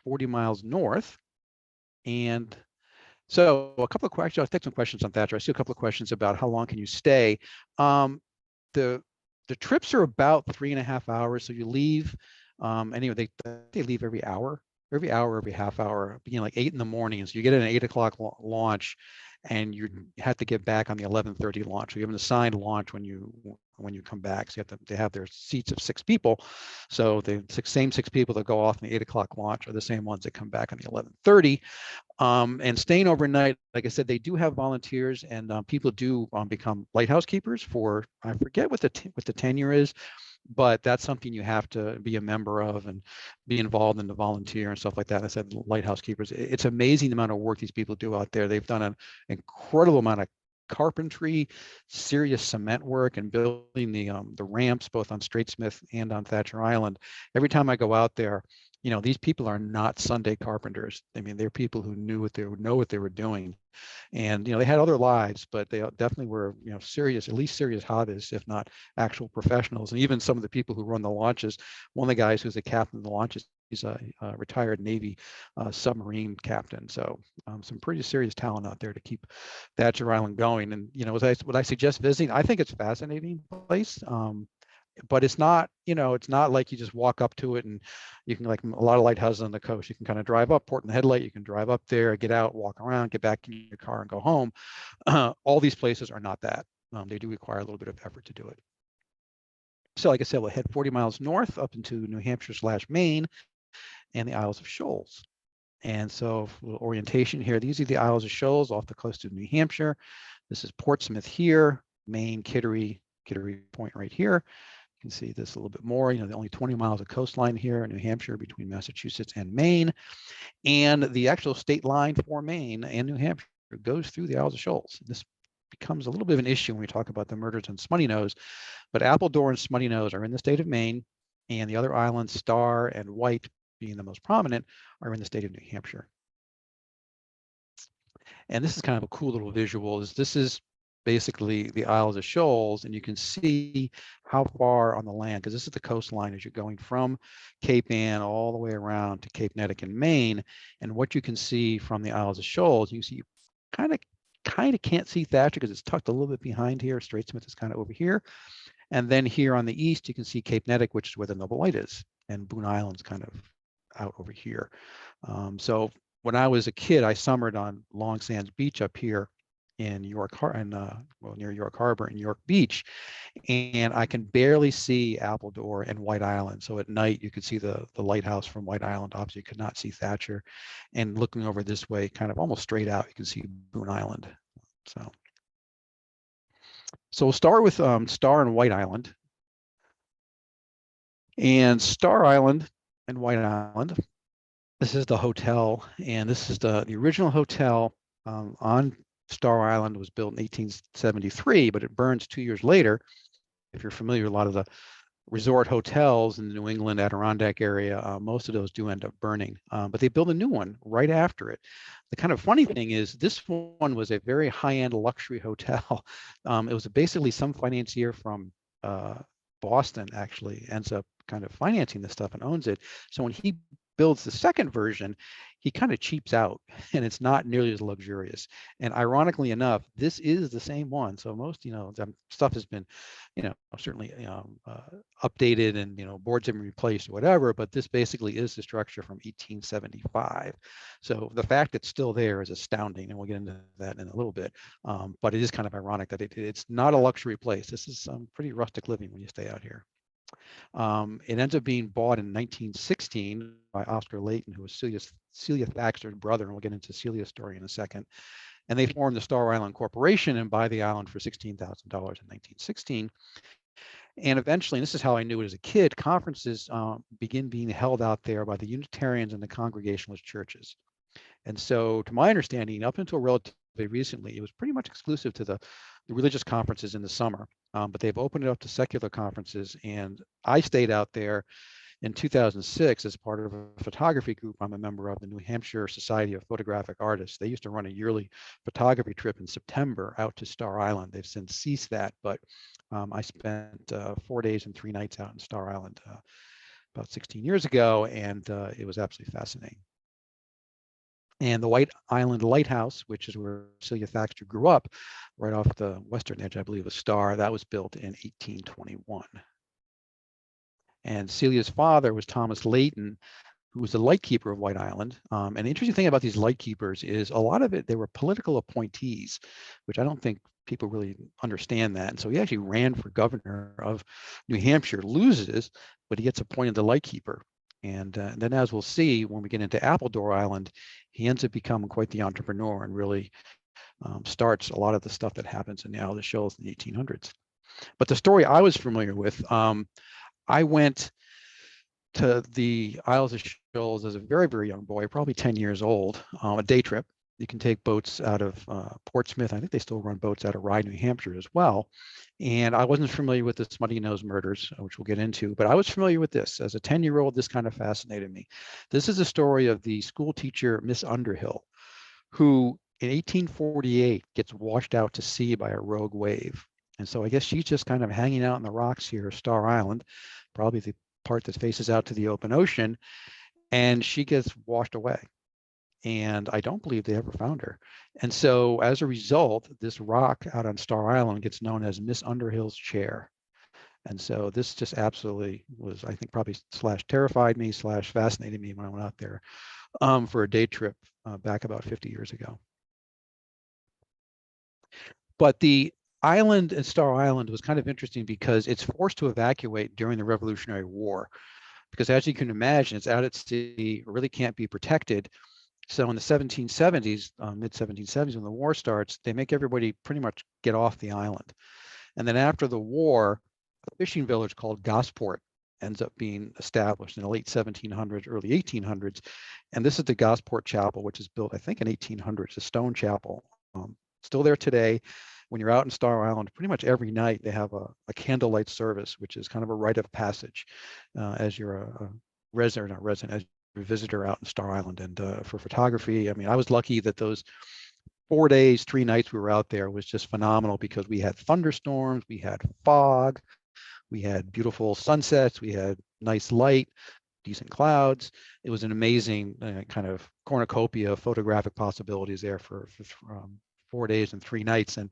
40 miles north. And So a couple of questions. I'll take some questions on Thatcher. I see a couple of questions about how long can you stay. The the trips are about 3.5 hours. So you leave. Anyway, they leave every hour, every half hour, beginning like 8 in the morning. So you get an 8 o'clock launch, and you have to get back on the 11:30 launch. So you have an assigned launch when you come back. So you have to, they have their seats of 6 people. So the same 6 people that go off in the 8 o'clock launch are the same ones that come back on the 11:30. And staying overnight, like I said, they do have volunteers, and people do become lighthouse keepers for, I forget what the tenure is, but that's something you have to be a member of and be involved in the volunteer and stuff like that. I said lighthouse keepers. It's amazing the amount of work these people do out there. They've done an incredible amount of carpentry, serious cement work, and building the ramps both on Straitsmith and on Thacher Island. Every time I go out there, these people are not Sunday carpenters. I mean, they're people who know what they were doing. And, they had other lives, but they definitely were, serious, at least serious hobbies, if not actual professionals. And even some of the people who run the launches, one of the guys who's the captain of the launches, he's a retired Navy submarine captain. So some pretty serious talent out there to keep Thacher Island going. And, would I suggest visiting? I think it's a fascinating place. But it's not, it's not like you just walk up to it and you can, like a lot of lighthouses on the coast, you can kind of drive up, port in the headlight, you can drive up there, get out, walk around, get back in your car and go home. All these places are not that. They do require a little bit of effort to do it. So like I said, we'll head 40 miles north up into New Hampshire/Maine and the Isles of Shoals. And so a little orientation here. These are the Isles of Shoals off the coast of New Hampshire. This is Portsmouth here, Maine, Kittery Point right here. You can see this a little bit more, only 20 miles of coastline here in New Hampshire between Massachusetts and Maine. And the actual state line for Maine and New Hampshire goes through the Isles of Shoals. This becomes a little bit of an issue when we talk about the murders on Smutty Nose, but Appledore and Smutty Nose are in the state of Maine, and the other islands, Star and White being the most prominent, are in the state of New Hampshire. And this is kind of a cool little visual. This is basically the Isles of Shoals, and you can see how far on the land, because this is the coastline as you're going from Cape Ann all the way around to Cape Nettic in Maine. And what you can see from the Isles of Shoals, you see, you kind of can't see Thacher because it's tucked a little bit behind here. Straitsmith is kind of over here. And then here on the east, you can see Cape Nettic, which is where the Noble Light is, and Boon Island's kind of out over here. So when I was a kid, I summered on Long Sands Beach up here in York, near York Harbor in York Beach, and I can barely see Appledore and White Island. So at night you could see the lighthouse from White Island. Obviously, you could not see Thacher, and looking over this way, kind of almost straight out, you can see Boon Island. So we'll start with Star and White Island, and Star Island and White Island. This is the hotel, and this is the original hotel on Star Island. Was built in 1873, but it burns 2 years later. If you're familiar with a lot of the resort hotels in the New England Adirondack area, most of those do end up burning, but they built a new one right after it. The kind of funny thing is this one was a very high-end luxury hotel. It was basically some financier from Boston actually ends up kind of financing this stuff and owns it. So when he builds the second version, he kind of cheaps out, and it's not nearly as luxurious. And ironically enough, this is the same one. So most, stuff has been, certainly, updated, and, boards have been replaced or whatever, but this basically is the structure from 1875. So the fact it's still there is astounding, and we'll get into that in a little bit. But it is kind of ironic that it's not a luxury place. This is some pretty rustic living when you stay out here. It ends up being bought in 1916 by Oscar Layton, who was Celia Thaxter's brother, and we'll get into Celia's story in a second. And they formed the Star Island Corporation and buy the island for $16,000 in 1916. And eventually, and this is how I knew it as a kid, conferences begin being held out there by the Unitarians and the Congregationalist churches. And so, to my understanding, up until relatively recently, it was pretty much exclusive to the religious conferences in the summer. But they've opened it up to secular conferences. And I stayed out there in 2006 as part of a photography group I'm a member of, the New Hampshire Society of Photographic Artists. They used to run a yearly photography trip in September out to Star Island. They've since ceased that, but I spent 4 days and 3 nights out in Star Island about 16 years ago, and it was absolutely fascinating. And the White Island Lighthouse, which is where Celia Thaxter grew up, right off the western edge, I believe, of Star, that was built in 1821. And Celia's father was Thomas Layton, who was the lightkeeper of White Island. And the interesting thing about these lightkeepers is a lot of it, they were political appointees, which I don't think people really understand that. And so he actually ran for governor of New Hampshire, loses, but he gets appointed the lightkeeper. And then, as we'll see when we get into Appledore Island, he ends up becoming quite the entrepreneur and really starts a lot of the stuff that happens in the Isle of the Shoals in the 1800s. But the story I was familiar with, I went to the Isles of Shoals as a very, very young boy, probably 10 years old, a day trip. You can take boats out of Portsmouth. I think they still run boats out of Rye, New Hampshire as well. And I wasn't familiar with the Smutty Nose murders, which we'll get into, but I was familiar with this. As a 10-year-old, this kind of fascinated me. This is a story of the school teacher, Miss Underhill, who in 1848 gets washed out to sea by a rogue wave. And so I guess she's just kind of hanging out on the rocks here, Star Island, probably the part that faces out to the open ocean, and she gets washed away. And I don't believe they ever found her. And so as a result, this rock out on Star Island gets known as Miss Underhill's chair. And so this just absolutely was, I think, probably / terrified me / fascinated me when I went out there for a day trip back about 50 years ago. But the island at Star Island was kind of interesting because it's forced to evacuate during the Revolutionary War. Because as you can imagine, it's out at sea, really can't be protected. So in the 1770s, mid 1770s, when the war starts, they make everybody pretty much get off the island. And then after the war, a fishing village called Gosport ends up being established in the late 1700s, early 1800s. And this is the Gosport Chapel, which is built, I think, in 1800s, a stone chapel. Still there today. When you're out in Star Island, pretty much every night they have a candlelight service, which is kind of a rite of passage as you're a resident, as you're a visitor out in Star Island. And for photography, I mean, I was lucky that those 4 days, 3 nights we were out there was just phenomenal because we had thunderstorms, we had fog, we had beautiful sunsets, we had nice light, decent clouds. It was an amazing kind of cornucopia of photographic possibilities there for 4 days and 3 nights. And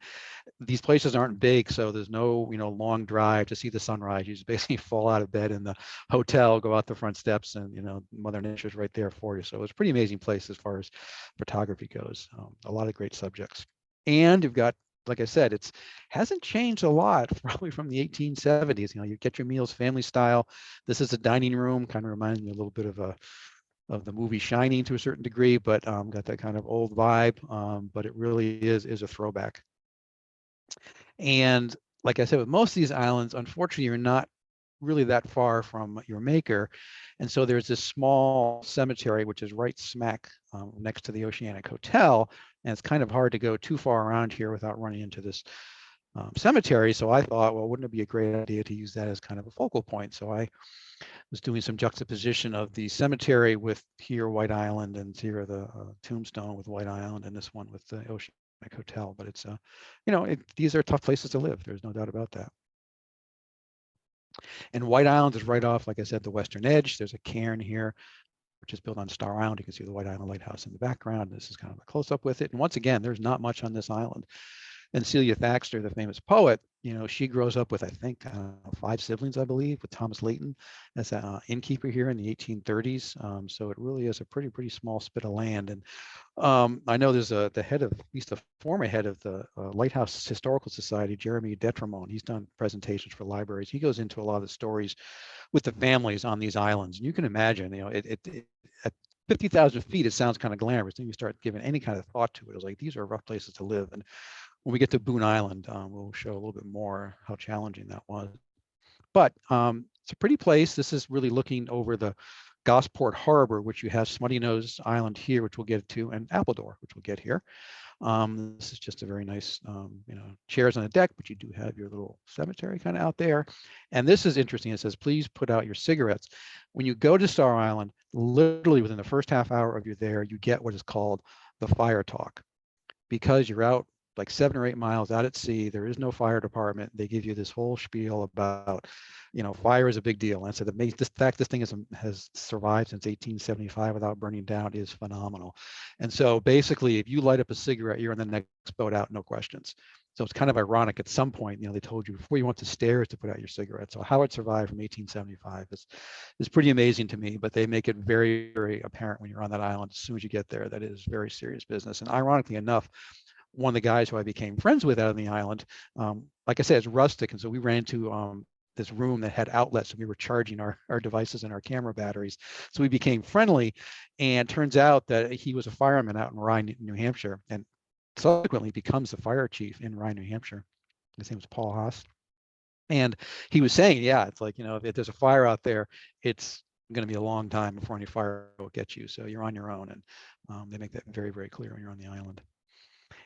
these places aren't big, so there's no long drive to see the sunrise. You just basically fall out of bed in the hotel, go out the front steps, and Mother Nature's right there for you. So it's a pretty amazing place as far as photography goes. A lot of great subjects. And you've got, like I said, it hasn't changed a lot probably from the 1870s. You get your meals family style. This is a dining room, kind of reminds me a little bit of the movie Shining to a certain degree, but got that kind of old vibe. But it really is a throwback. And like I said, with most of these islands, unfortunately, you're not really that far from your maker. And so there's this small cemetery, which is right smack next to the Oceanic Hotel. And it's kind of hard to go too far around here without running into this cemetery. So I thought, well, wouldn't it be a great idea to use that as kind of a focal point? So I was doing some juxtaposition of the cemetery with here White Island, and here the tombstone with White Island, and this one with the Oceanic Hotel. But it's these are tough places to live. There's no doubt about that. And White Island is right off, like I said, the western edge. There's a cairn here, which is built on Star Island. You can see the White Island Lighthouse in the background. This is kind of a close-up with it. And once again, there's not much on this island. And Celia Thaxter, the famous poet, she grows up with, I think, 5 siblings, I believe, with Thomas Layton as an innkeeper here in the 1830s. So it really is a pretty small spit of land. And I know there's the head of, at least the former head of the Lighthouse Historical Society, Jeremy Detremont. He's done presentations for libraries. He goes into a lot of the stories with the families on these islands. And you can imagine, at 50,000 feet, it sounds kind of glamorous. Then you start giving any kind of thought to it. It's like, these are rough places to live. And when we get to Boon Island, we'll show a little bit more how challenging that was. But it's a pretty place. This is really looking over the Gosport Harbor, which you have Smutty Nose Island here, which we'll get to, and Appledore, which we'll get here. This is just a very nice, chairs on the deck, but you do have your little cemetery kind of out there. And this is interesting. It says, please put out your cigarettes. When you go to Star Island, literally within the first half hour of you there, you get what is called the fire talk. Because you're out like 7 or 8 miles out at sea. There is no fire department. They give you this whole spiel about, fire is a big deal. And so the fact this thing has survived since 1875 without burning down is phenomenal. And so basically, if you light up a cigarette, you're in the next boat out, no questions. So it's kind of ironic. At some point, they told you before you went to stairs to put out your cigarette. So how it survived from 1875 is pretty amazing to me. But they make it very, very apparent when you're on that island as soon as you get there that it is very serious business. And ironically enough, one of the guys who I became friends with out on the island, like I said, it's rustic, and so we ran into this room that had outlets, and we were charging our devices and our camera batteries. So we became friendly, and turns out that he was a fireman out in Rye, New Hampshire, and subsequently becomes the fire chief in Rye, New Hampshire. His name was Paul Haas. And he was saying, yeah, it's like, if there's a fire out there, it's going to be a long time before any fire will get you. So you're on your own. And they make that very, very clear when you're on the island.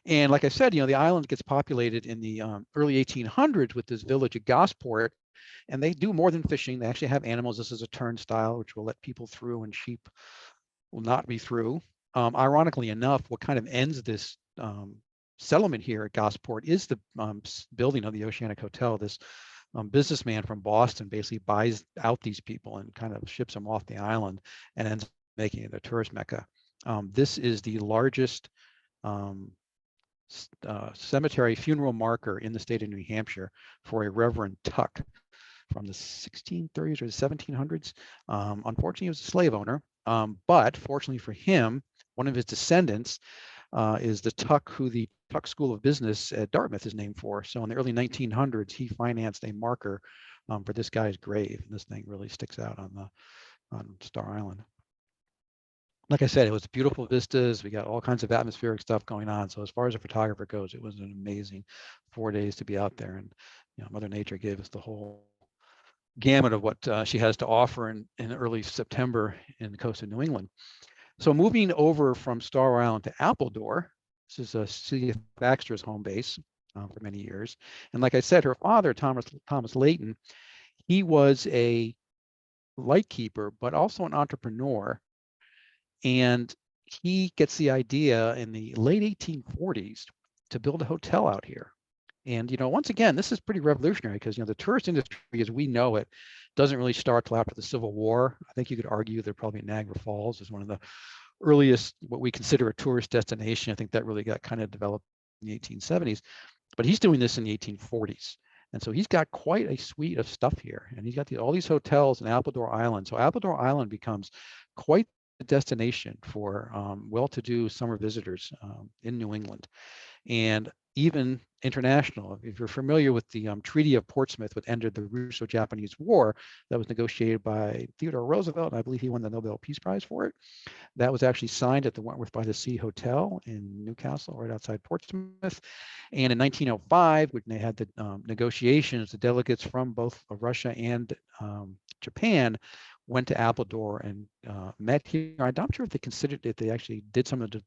And like I said, the island gets populated in the early 1800s with this village at Gosport. And they do more than fishing. They actually have animals. This is a turnstile, which will let people through, and sheep will not be through. Ironically enough, what kind of ends this settlement here at Gosport is the building of the Oceanic Hotel. This businessman from Boston basically buys out these people and kind of ships them off the island and ends up making it a tourist mecca. This is the largest cemetery funeral marker in the state of New Hampshire for a Reverend Tuck from the 1630s or the 1700s. Unfortunately, he was a slave owner, but fortunately for him, one of his descendants is the Tuck who the Tuck School of Business at Dartmouth is named for. So in the early 1900s, he financed a marker for this guy's grave, and this thing really sticks out on Star Island. Like I said, it was beautiful vistas. We got all kinds of atmospheric stuff going on. So as far as a photographer goes, it was an amazing 4 days to be out there. And Mother Nature gave us the whole gamut of what she has to offer in early September in the coast of New England. So moving over from Star Island to Appledore, this is Celia Thaxter's home base for many years. And like I said, her father, Thomas Layton, he was a lightkeeper, but also an entrepreneur. And he gets the idea in the late 1840s to build a hotel out here. And, once again, this is pretty revolutionary because, the tourist industry as we know it doesn't really start till after the Civil War. I think you could argue that probably Niagara Falls is one of the earliest, what we consider a tourist destination. I think that really got kind of developed in the 1870s, but he's doing this in the 1840s. And so he's got quite a suite of stuff here. And he's got all these hotels in Appledore Island. So Appledore Island becomes quite a destination for well-to-do summer visitors in New England. And even international. If you're familiar with the Treaty of Portsmouth, which ended the Russo-Japanese War, that was negotiated by Theodore Roosevelt, and I believe he won the Nobel Peace Prize for it. That was actually signed at the Wentworth by the Sea Hotel in Newcastle, right outside Portsmouth. And in 1905, when they had the negotiations, the delegates from both Russia and Japan went to Appledore and met here. I'm not sure if they considered it. They actually did some of the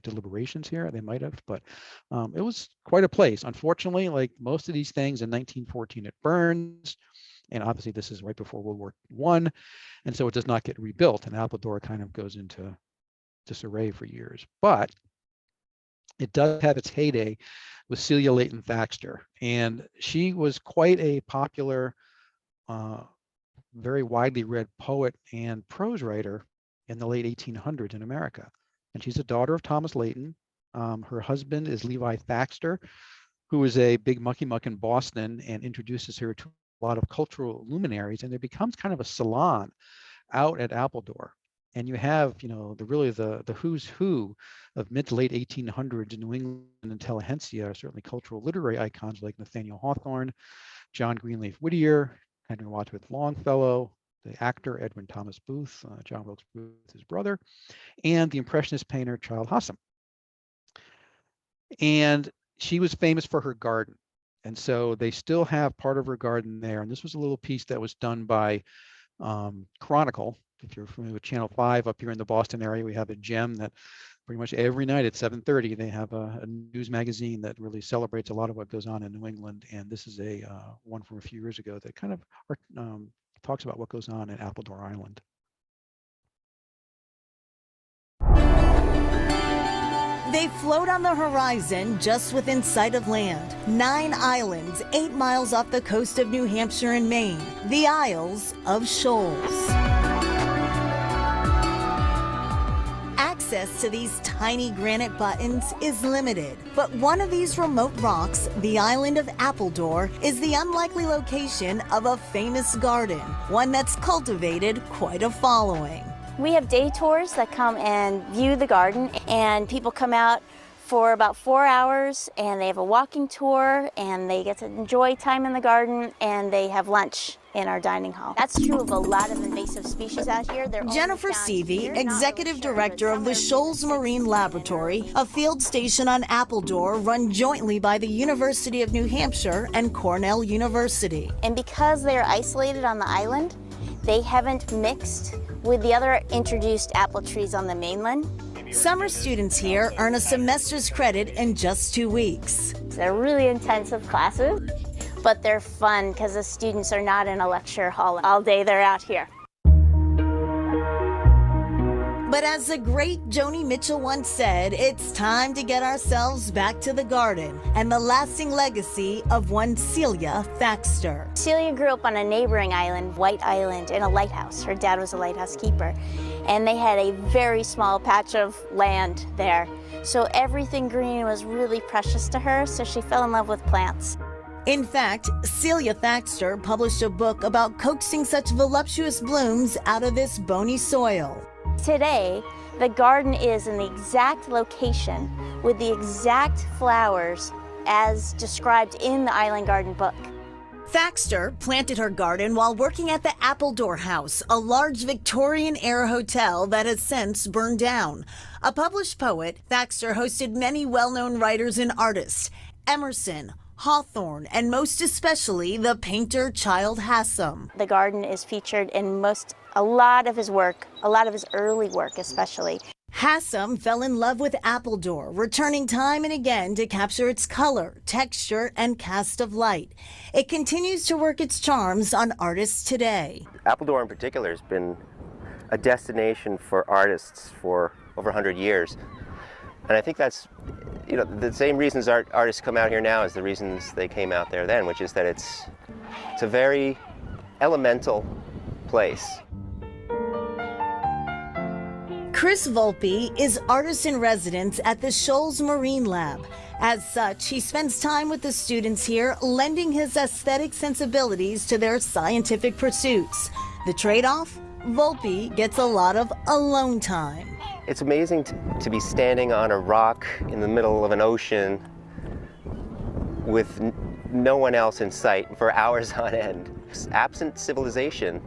deliberations here. They might have, but it was quite a place. Unfortunately, like most of these things, in 1914 it burns, and obviously this is right before World War I, and so it does not get rebuilt. And Appledore kind of goes into disarray for years, but it does have its heyday with Celia Layton Thaxter, and she was quite a popular, very widely read poet and prose writer in the late 1800s in America. And she's a daughter of Thomas Layton. Her husband is Levi Thaxter, who is a big mucky muck in Boston and introduces her to a lot of cultural luminaries. And there becomes kind of a salon out at Appledore. And you have, the who's who of mid to late 1800s in New England and intelligentsia, certainly cultural literary icons like Nathaniel Hawthorne, John Greenleaf Whittier, Henry Wadsworth Longfellow, the actor Edwin Thomas Booth, John Wilkes Booth, his brother, and the Impressionist painter Child Hussam. And she was famous for her garden. And so they still have part of her garden there. And this was a little piece that was done by Chronicle. If you're familiar with Channel 5 up here in the Boston area, we have a gem that pretty much every night at 7:30, they have a news magazine that really celebrates a lot of what goes on in New England. And this is a one from a few years ago that kind of talks about what goes on at Appledore Island. They float on the horizon just within sight of land. 9 islands, 8 miles off the coast of New Hampshire and Maine, the Isles of Shoals. Access to these tiny granite buttons is limited, but one of these remote rocks, the island of Appledore, is the unlikely location of a famous garden, one that's cultivated quite a following. We have day tours that come and view the garden, and people come out for about 4 hours, and they have a walking tour, and they get to enjoy time in the garden, and they have lunch in our dining hall. That's true of a lot of invasive species out here. Jennifer Seavey, Executive Director of the Shoals Marine Laboratory, a field station on Appledore run jointly by the University of New Hampshire and Cornell University. And because they are isolated on the island, they haven't mixed with the other introduced apple trees on the mainland. Summer students here earn a semester's credit in just 2 weeks. They're really intensive classes, but they're fun because the students are not in a lecture hall all day, they're out here. But as the great Joni Mitchell once said, it's time to get ourselves back to the garden and the lasting legacy of one Celia Thacher. Celia grew up on a neighboring island, White Island, in a lighthouse. Her dad was a lighthouse keeper, and they had a very small patch of land there. So everything green was really precious to her, so she fell in love with plants. In fact, Celia Thacher published a book about coaxing such voluptuous blooms out of this bony soil. Today, the garden is in the exact location with the exact flowers as described in the Island Garden book. Thacher planted her garden while working at the Appledore House, a large Victorian-era hotel that has since burned down. A published poet, Thacher hosted many well-known writers and artists: Emerson, Hawthorne, and most especially the painter Childe Hassam. The garden is featured in a lot of his work, a lot of his early work especially. Hassam fell in love with Appledore, returning time and again to capture its color, texture, and cast of light. It continues to work its charms on artists today. Appledore in particular has been a destination for artists for over 100 years. And I think that's, the same reasons artists come out here now as the reasons they came out there then, which is that it's a very elemental place. Chris Volpe is artist in residence at the Shoals Marine Lab. As such, he spends time with the students here, lending his aesthetic sensibilities to their scientific pursuits. The trade-off? Volpe gets a lot of alone time. It's amazing to be standing on a rock in the middle of an ocean with no one else in sight for hours on end. Absent civilization,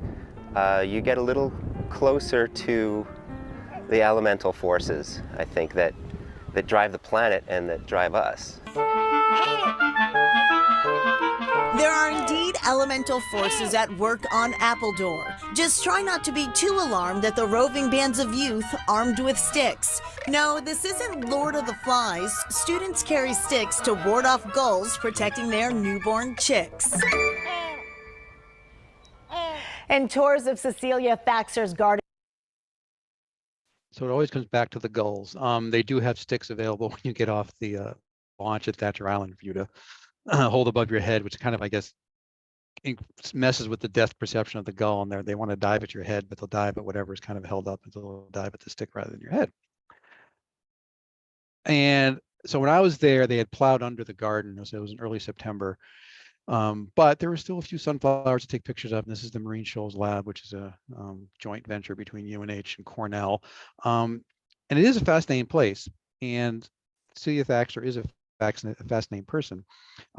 you get a little closer to the elemental forces, I think, that drive the planet and that drive us. There are indeed elemental forces at work on Appledore. Just try not to be too alarmed at the roving bands of youth armed with sticks. No, this isn't Lord of the Flies. Students carry sticks to ward off gulls protecting their newborn chicks. And tours of Cecilia Thacher's garden. So it always comes back to the gulls. They do have sticks available when you get off the launch at Thacher Island for you to hold above your head, which kind of, I guess, messes with the depth perception of the gull. And they want to dive at your head, but they'll dive at whatever is kind of held up, and they'll dive at the stick rather than your head. And so when I was there, they had plowed under the garden. So it was in early September. But there were still a few sunflowers to take pictures of. And this is the Marine Shoals Lab, which is a joint venture between UNH and Cornell. And it is a fascinating place. And Celia Thacher is a fascinating person.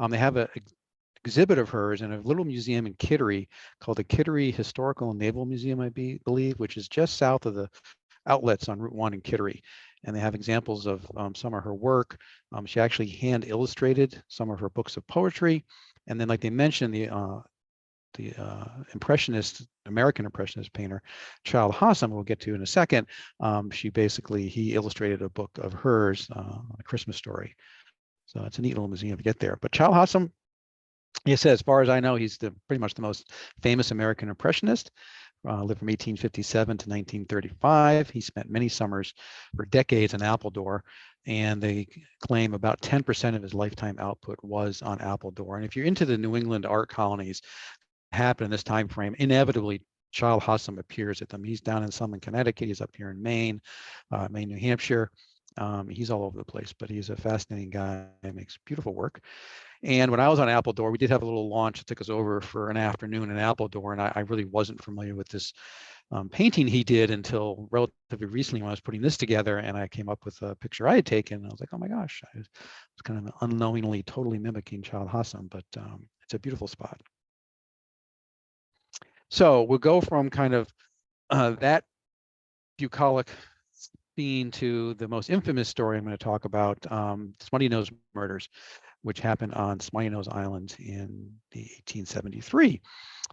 They have an exhibit of hers in a little museum in Kittery called the Kittery Historical and Naval Museum, I believe, which is just south of the outlets on Route 1 in Kittery. And they have examples of some of her work. She actually hand illustrated some of her books of poetry. And then, like they mentioned, the American Impressionist painter, Childe Hassam, we'll get to in a second. He illustrated a book of hers, A Christmas Story. So it's a neat little museum to get there. But Childe Hassam, he said, as far as I know, he's pretty much the most famous American Impressionist. lived from 1857 to 1935. He spent many summers for decades in Appledore, and they claim about 10% of his lifetime output was on Appledore. And if you're into the New England art colonies that happen in this time frame, inevitably Child Hussam appears at them. He's down in Summit, Connecticut. He's up here in Maine, New Hampshire. He's all over the place, but he's a fascinating guy. He makes beautiful work. And when I was on Appledore, we did have a little launch that took us over for an afternoon in Appledore, and I really wasn't familiar with this painting he did until relatively recently when I was putting this together, and I came up with a picture I had taken, and I was like, oh my gosh, I was kind of unknowingly totally mimicking Child Hussam, but it's a beautiful spot. So we'll go from kind of that bucolic scene to the most infamous story I'm going to talk about, Smutty Nose murders, which happened on Smutty Nose Island in 1873.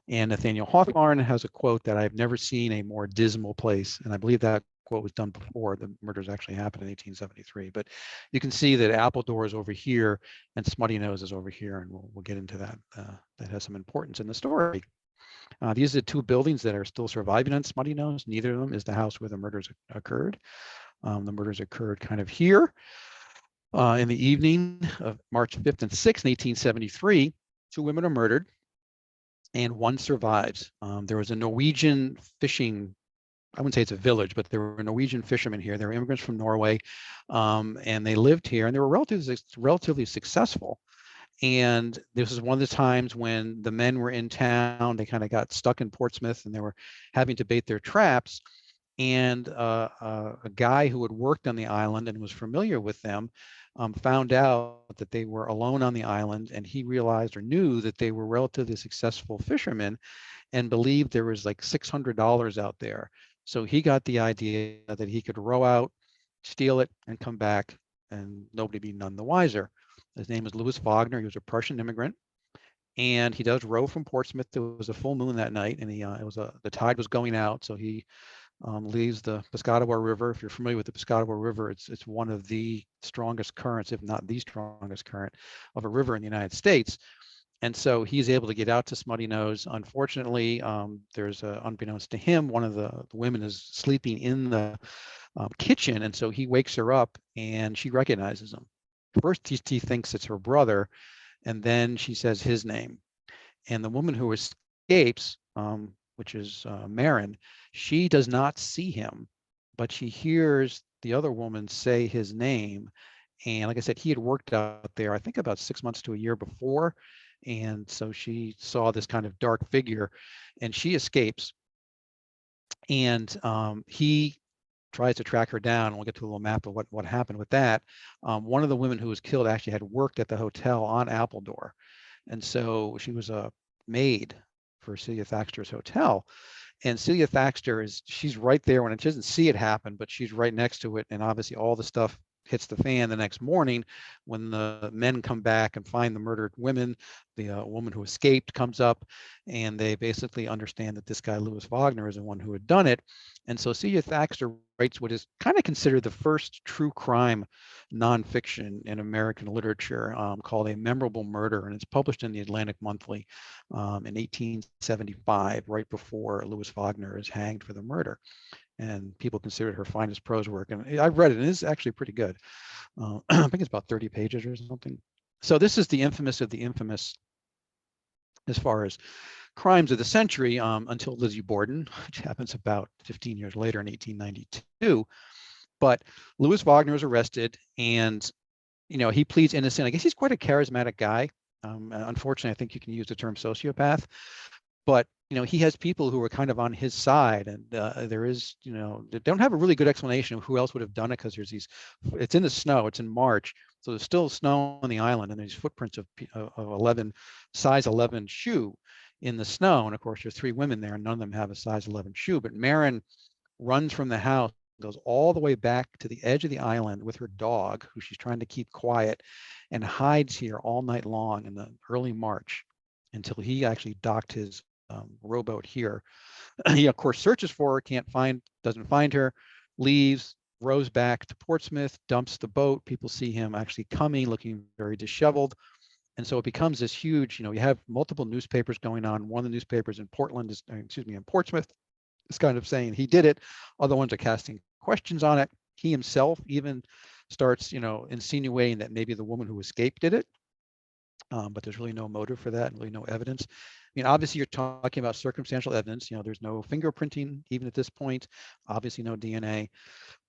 And Nathaniel Hawthorne has a quote that I've never seen a more dismal place. And I believe that quote was done before the murders actually happened in 1873. But you can see that Appledore is over here and Smutty Nose is over here. And we'll get into that. That has some importance in the story. These are the two buildings that are still surviving on Smutty Nose. Neither of them is the house where the murders occurred. The murders occurred kind of here. In the evening of March 5th and 6th, 1873, 2 women are murdered and 1 survives. There was a Norwegian fishing, I wouldn't say it's a village, but there were Norwegian fishermen here. They were immigrants from Norway, and they lived here, and they were relatively successful. And this is one of the times when the men were in town. They kind of got stuck in Portsmouth, and they were having to bait their traps. And a guy who had worked on the island and was familiar with them found out that they were alone on the island, and he realized or knew that they were relatively successful fishermen and believed there was like $600 out there. So he got the idea that he could row out, steal it, and come back, and nobody be none the wiser. His name is Louis Wagner. He was a Prussian immigrant, and he does row from Portsmouth. There was a full moon that night, and the tide was going out, so he leaves the Piscataway River. If you're familiar with the Piscataway River, it's one of the strongest currents, if not the strongest current of a river in the United States. And so he's able to get out to Smutty Nose. Unfortunately, there's unbeknownst to him, one of the women is sleeping in the kitchen, and so he wakes her up, and she recognizes him. First, he thinks it's her brother, and then she says his name. And the woman who escapes, which is Marin, she does not see him, but she hears the other woman say his name. And like I said, he had worked out there, I think about 6 months to a year before. And so she saw this kind of dark figure, and she escapes. And he tries to track her down, and we'll get to a little map of what happened with that. One of the women who was killed actually had worked at the hotel on Appledore. And so she was a maid for Celia Thaxter's hotel. And Celia Thaxter she's right there when she doesn't see it happen, but she's right next to it. And obviously all the stuff hits the fan the next morning when the men come back and find the murdered women. The woman who escaped comes up, and they basically understand that this guy, Louis Wagner, is the one who had done it. And so Celia Thaxter writes what is kind of considered the first true crime nonfiction in American literature, called A Memorable Murder, and it's published in the Atlantic Monthly in 1875, right before Louis Wagner is hanged for the murder. And people consider it her finest prose work. And I've read it, and it's actually pretty good. I think it's about 30 pages or something. So this is the infamous of the infamous as far as crimes of the century, until Lizzie Borden, which happens about 15 years later in 1892. But Louis Wagner is arrested, and he pleads innocent. I guess he's quite a charismatic guy. Unfortunately, I think you can use the term sociopath. But he has people who are kind of on his side, and there is, they don't have a really good explanation of who else would have done it, because there's it's in the snow, it's in March, so there's still snow on the island, and there's footprints of size 11 shoe in the snow, and of course there's 3 women there, and none of them have a size 11 shoe. But Marin runs from the house, goes all the way back to the edge of the island with her dog, who she's trying to keep quiet, and hides here all night long in the early March until he actually docked his rowboat here. He of course searches for her, doesn't find her, leaves, rows back to Portsmouth, dumps the boat. People see him actually coming, looking very disheveled. And so it becomes this huge, you have multiple newspapers going on. One of the newspapers in in Portsmouth is kind of saying he did it. Other ones are casting questions on it. He himself even starts, insinuating that maybe the woman who escaped did it. But there's really no motive for that, and really no evidence. I mean, obviously you're talking about circumstantial evidence. There's no fingerprinting even at this point, obviously no DNA,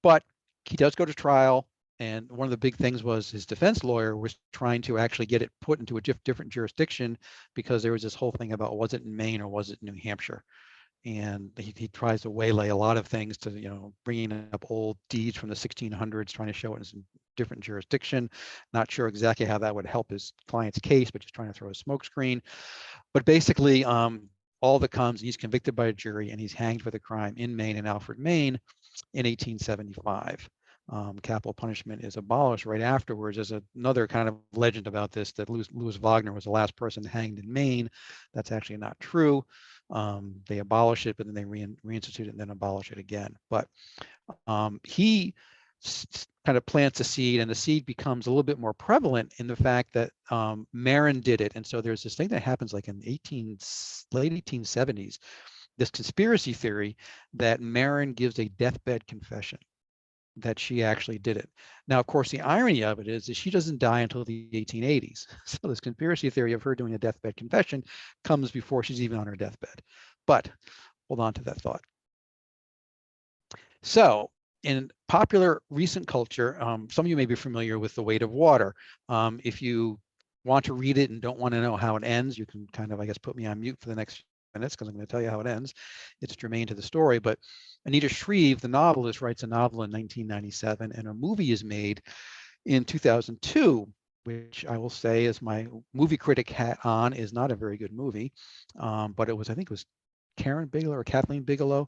but he does go to trial. And one of the big things was his defense lawyer was trying to actually get it put into a different jurisdiction, because there was this whole thing about, was it in Maine or was it in New Hampshire? And he tries to waylay a lot of things to, bringing up old deeds from the 1600s, trying to show it as a different jurisdiction. Not sure exactly how that would help his client's case, but just trying to throw a smokescreen. But basically, all that comes, he's convicted by a jury and he's hanged for the crime in Maine, in Alfred, Maine, in 1875. Capital punishment is abolished right afterwards. There's another kind of legend about this, that Louis Wagner was the last person hanged in Maine. That's actually not true. They abolish it, but then they reinstitute it and then abolish it again. But he kind of plants a seed, and the seed becomes a little bit more prevalent in the fact that Marin did it. And so there's this thing that happens like in late 1870s, this conspiracy theory that Marin gives a deathbed confession that she actually did it. Now, of course, the irony of it is that she doesn't die until the 1880s. So this conspiracy theory of her doing a deathbed confession comes before she's even on her deathbed. But hold on to that thought. So in popular recent culture, some of you may be familiar with The Weight of Water. If you want to read it and don't want to know how it ends, you can kind of, I guess, put me on mute for the next few minutes, because I'm going to tell you how it ends. It's germane to the story. But Anita Shreve, the novelist, writes a novel in 1997, and a movie is made in 2002, which I will say, as my movie critic hat on, is not a very good movie. But I think it was Karen Bigelow or Kathleen Bigelow.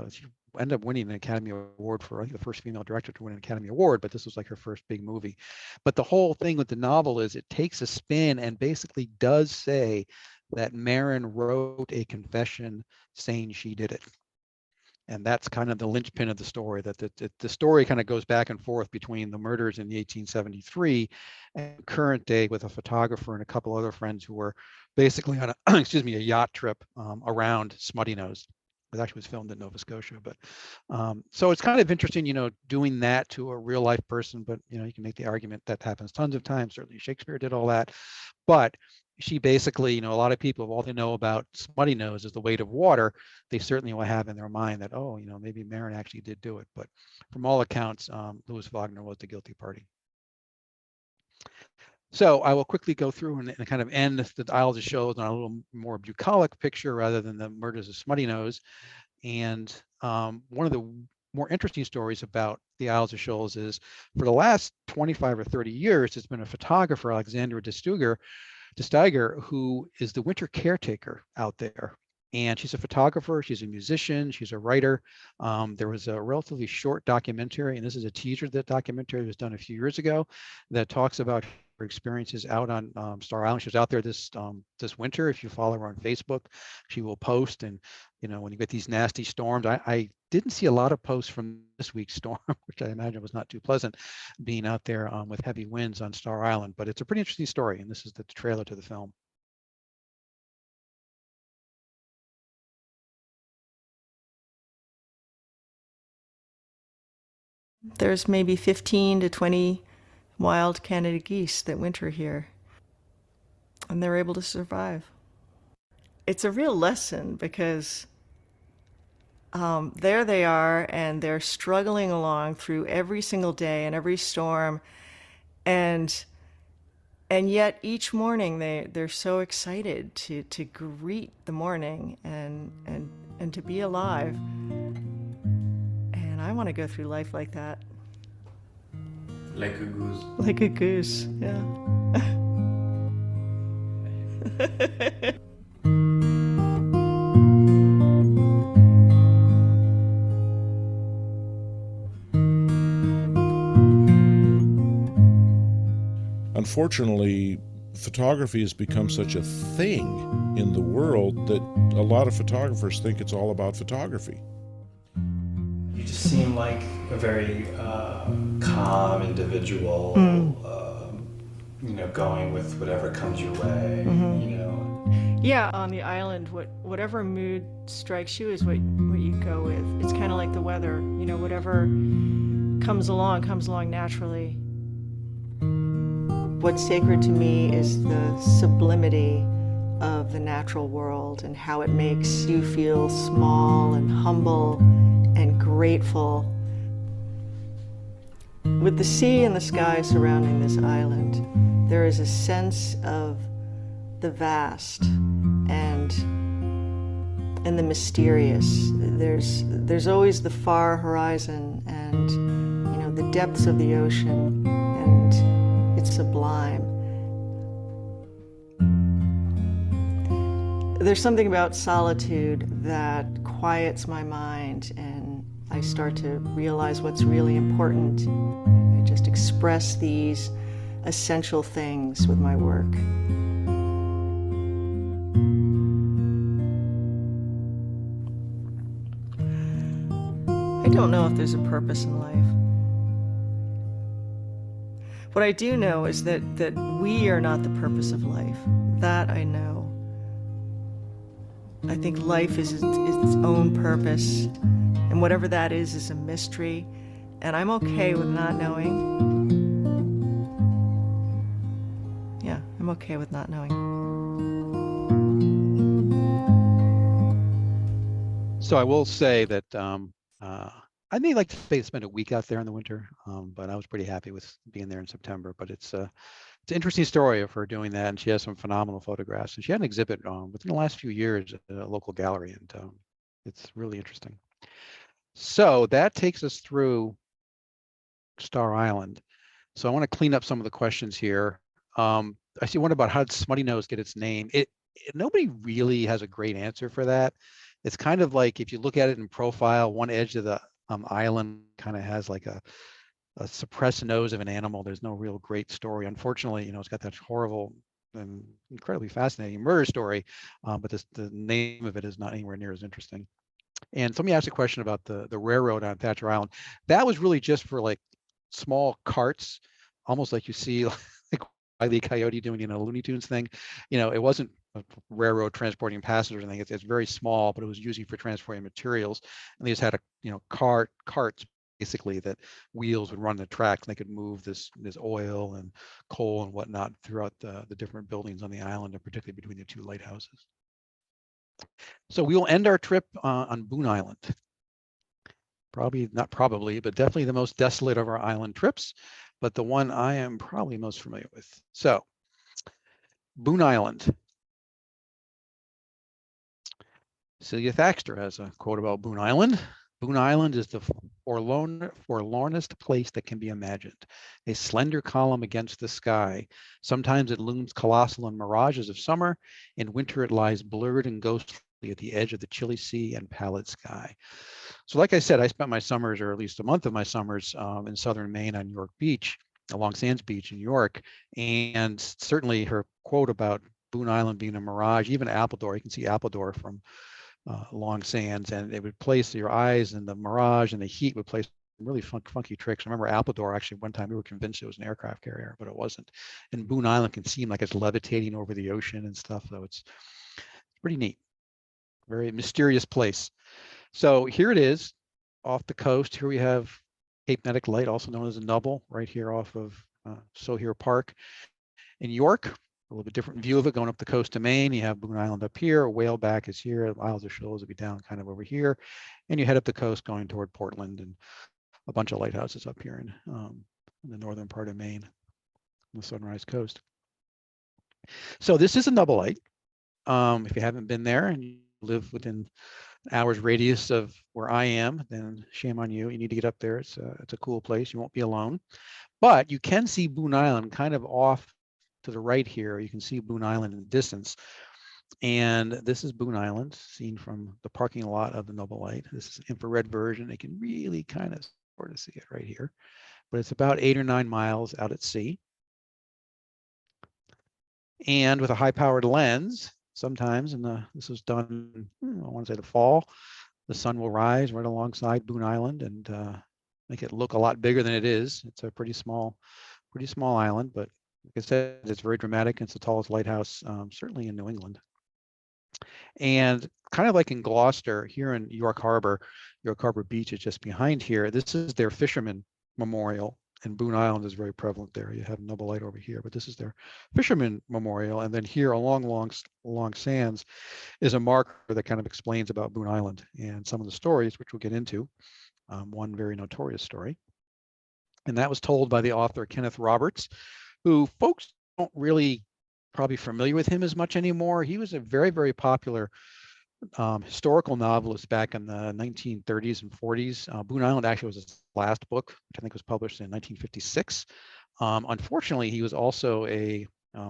She ended up winning an Academy Award for, I think, the first female director to win an Academy Award, but this was like her first big movie. But the whole thing with the novel is it takes a spin and basically does say that Marin wrote a confession saying she did it. And that's kind of the linchpin of the story, that the story kind of goes back and forth between the murders in the 1873 and current day, with a photographer and a couple other friends who were basically on a, a yacht trip around Smutty Nose. It actually was filmed in Nova Scotia, but so it's kind of interesting, doing that to a real life person. But you can make the argument that happens tons of times. Certainly Shakespeare did all that, but she basically, a lot of people, if all they know about Smutty Nose is The Weight of Water, they certainly will have in their mind that, oh, maybe Marin actually did do it. But from all accounts, Louis Wagner was the guilty party. So I will quickly go through and kind of end the Isles of Shoals on a little more bucolic picture rather than the murders of Smutty Nose. And one of the more interesting stories about the Isles of Shoals is, for the last 25 or 30 years, there's been a photographer, Alexandra de Steiger, who is the winter caretaker out there. And she's a photographer, she's a musician, she's a writer. There was a relatively short documentary, and this is a teaser to that documentary that was done a few years ago, that talks about her experiences out on Star Island. She was out there this winter. If you follow her on Facebook, she will post. And when you get these nasty storms, I didn't see a lot of posts from this week's storm, which I imagine was not too pleasant, being out there with heavy winds on Star Island. But it's a pretty interesting story, and this is the trailer to the film. There's maybe 15 to 20 wild Canada geese that winter here, and they're able to survive. It's a real lesson, because there they are, and they're struggling along through every single day and every storm, and yet each morning they're so excited to greet the morning and to be alive. And I want to go through life like that. Like a goose. Like a goose, yeah. Unfortunately, photography has become such a thing in the world that a lot of photographers think it's all about photography. You just seem like a very calm individual, going with whatever comes your way, Yeah, on the island, whatever mood strikes you is what you go with. It's kind of like the weather, whatever comes along naturally. What's sacred to me is the sublimity of the natural world and how it makes you feel small and humble and grateful. With the sea and the sky surrounding this island, there is a sense of the vast and the mysterious. There's always the far horizon and the depths of the ocean, and it's sublime. There's something about solitude that quiets my mind, and I start to realize what's really important. I just express these essential things with my work. I don't know if there's a purpose in life. What I do know is that we are not the purpose of life. That I know. I think life is its own purpose, and whatever that is a mystery, and I'm okay with not knowing. Yeah, I'm okay with not knowing. So I will say that I may like to spend a week out there in the winter, but I was pretty happy with being there in September. But it's an interesting story of her doing that, and she has some phenomenal photographs. And she had an exhibit within the last few years at a local gallery, and it's really interesting. So that takes us through Star Island. So I want to clean up some of the questions here. I see one about how did Smutty Nose get its name. Nobody really has a great answer for that. It's kind of like if you look at it in profile, one edge of the island kind of has like a suppressed nose of an animal. There's no real great story. Unfortunately, it's got that horrible and incredibly fascinating murder story, but the name of it is not anywhere near as interesting. And somebody asked a question about the railroad on Thacher Island. That was really just for like small carts, almost like you see like Wile E. Coyote doing a Looney Tunes thing. It wasn't a railroad transporting passengers or anything. It's very small, but it was usually for transporting materials. And they just had carts basically that wheels would run the tracks, and they could move this oil and coal and whatnot throughout the different buildings on the island, and particularly between the two lighthouses. So we will end our trip on Boon Island. Not probably, but definitely the most desolate of our island trips, but the one I am probably most familiar with. So Boon Island. Celia Thaxter has a quote about Boon Island. Boon Island is the forlornest place that can be imagined. A slender column against the sky. Sometimes it looms colossal in mirages of summer. In winter, it lies blurred and ghostly at the edge of the chilly sea and pallid sky. So like I said, I spent my summers, or at least a month of my summers, in southern Maine on York Beach, along Sands Beach in York. And certainly her quote about Boon Island being a mirage, even Appledore, you can see Appledore from Long Sands, and it would place your eyes in the mirage, and the heat would play some really funky tricks. I remember Appledore, actually, one time we were convinced it was an aircraft carrier, but it wasn't. And Boon Island can seem like it's levitating over the ocean and stuff, so it's pretty neat. Very mysterious place. So here it is, off the coast. Here we have Cape Nettic Light, also known as a Nubble, right here off of Sohere Park. In York, a little bit different view of it going up the coast to Maine. You have Boon Island up here, Whaleback is here, Isles of Shoals will be down kind of over here. And you head up the coast going toward Portland, and a bunch of lighthouses up here in the northern part of Maine, on the Sunrise Coast. So this is a Nubble Light. If you haven't been there and you live within an hour's radius of where I am, then shame on you. You need to get up there. It's a cool place. You won't be alone. But you can see Boon Island kind of off to the right here. You can see Boon Island in the distance. And this is Boon Island, seen from the parking lot of the Nubble Light. This is an infrared version. You can really kind of sort of see it right here. But it's about 8 or 9 miles out at sea. And with a high-powered lens, sometimes, this was done, I want to say the fall, the sun will rise right alongside Boon Island and make it look a lot bigger than it is. It's a pretty small island, but like I said, it's very dramatic. It's the tallest lighthouse, certainly in New England. And kind of like in Gloucester, here in York Harbor Beach is just behind here. This is their fisherman memorial, and Boon Island is very prevalent there. You have Noble Light over here, but this is their fisherman memorial. And then here along sands is a marker that kind of explains about Boon Island and some of the stories, which we'll get into. One very notorious story. And that was told by the author Kenneth Roberts, who folks don't really probably familiar with him as much anymore. He was a very, very popular historical novelist back in the 1930s and 40s. Boon Island actually was his last book, which I think was published in 1956. Unfortunately, he was also a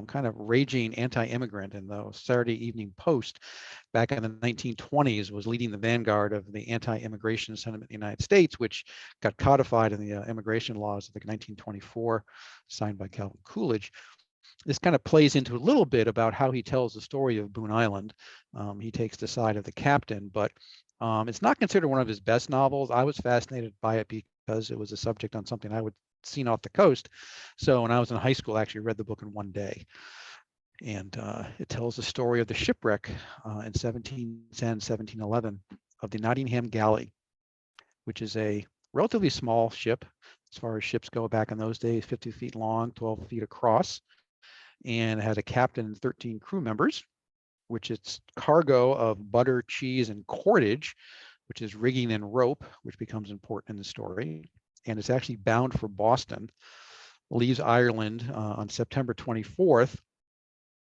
kind of raging anti-immigrant, and the Saturday Evening Post back in the 1920s was leading the vanguard of the anti-immigration sentiment in the United States, which got codified in the immigration laws of the 1924, signed by Calvin Coolidge. This kind of plays into a little bit about how he tells the story of Boon Island. He takes the side of the captain, but it's not considered one of his best novels. I was fascinated by it because it was a subject on something I would seen off the coast. So when I was in high school, I actually read the book in one day. And it tells the story of the shipwreck in 1710, 1711 of the Nottingham Galley, which is a relatively small ship as far as ships go back in those days, 50 feet long, 12 feet across, and it had a captain and 13 crew members, which its cargo of butter, cheese, and cordage, which is rigging and rope, which becomes important in the story. And it's actually bound for Boston, leaves Ireland on September 24th,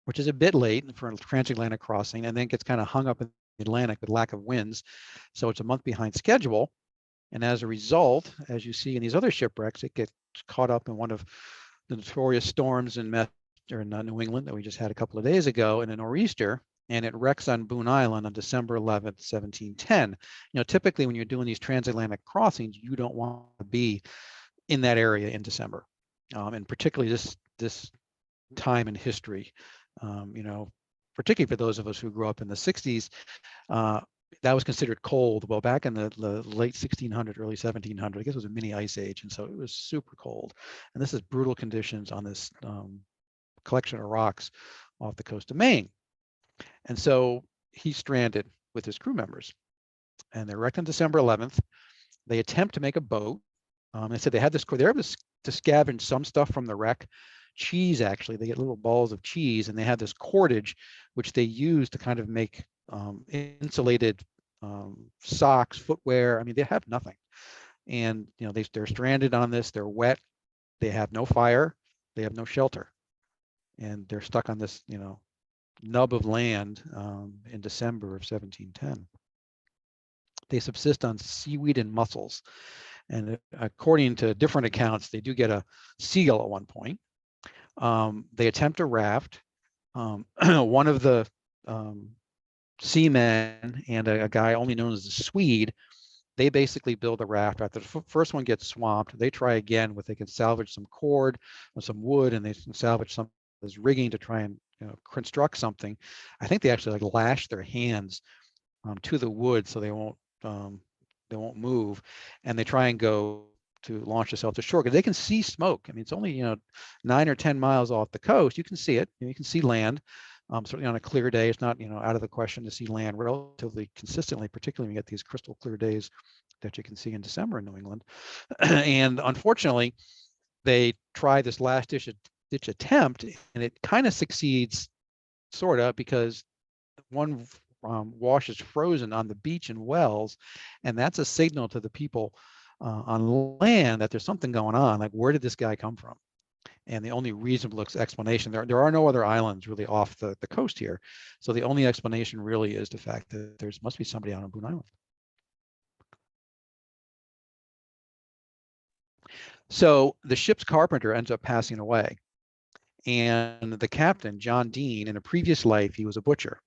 which is a bit late for a transatlantic crossing, and then gets kind of hung up in the Atlantic with lack of winds. So it's a month behind schedule. And as a result, as you see in these other shipwrecks, it gets caught up in one of the notorious storms in New England that we just had a couple of days ago in a nor'easter, and it wrecks on Boon Island on December 11th, 1710. You know, typically when you're doing these transatlantic crossings, you don't want to be in that area in December, and particularly this time in history. You know, particularly for those of us who grew up in the 60s, that was considered cold. Well, back in the late 1600s, early 1700s, I guess it was a mini ice age, and so it was super cold. And this is brutal conditions on this collection of rocks off the coast of Maine. And so he's stranded with his crew members, and they're wrecked on December 11th. They attempt to make a boat. They said they had this, they're able to scavenge some stuff from the wreck. Cheese, actually, they get little balls of cheese, and they have this cordage, which they use to kind of make insulated socks, footwear. I mean, they have nothing. And, you know, they're stranded on this, they're wet, they have no fire, they have no shelter. And they're stuck on this, you know, nub of land in December of 1710. They subsist on seaweed and mussels. And according to different accounts, they do get a seal at one point. They attempt a raft. One of the seamen and a guy only known as the Swede, they basically build a raft. After the first one gets swamped, they try again with, they can salvage some cord or some wood, and they can salvage some of this rigging to try and, you know, construct something. I think they actually like lash their hands to the wood so they won't move, and they try and go to launch themselves to shore because they can see smoke. I mean, it's only, you know, 9 or 10 miles off the coast. You can see it. You can see land. Certainly on a clear day, it's not, you know, out of the question to see land relatively consistently, particularly when you get these crystal clear days that you can see in December in New England. And unfortunately, they try this last ditch attempt, and it kind of succeeds, sort of, because one wash is frozen on the beach in Wells, and that's a signal to the people on land that there's something going on. Like, where did this guy come from? And the only reasonable explanation, there are no other islands really off the coast here. So the only explanation really is the fact that there must be somebody out on Boon Island. So the ship's carpenter ends up passing away. And the captain, John Dean, in a previous life, he was a butcher.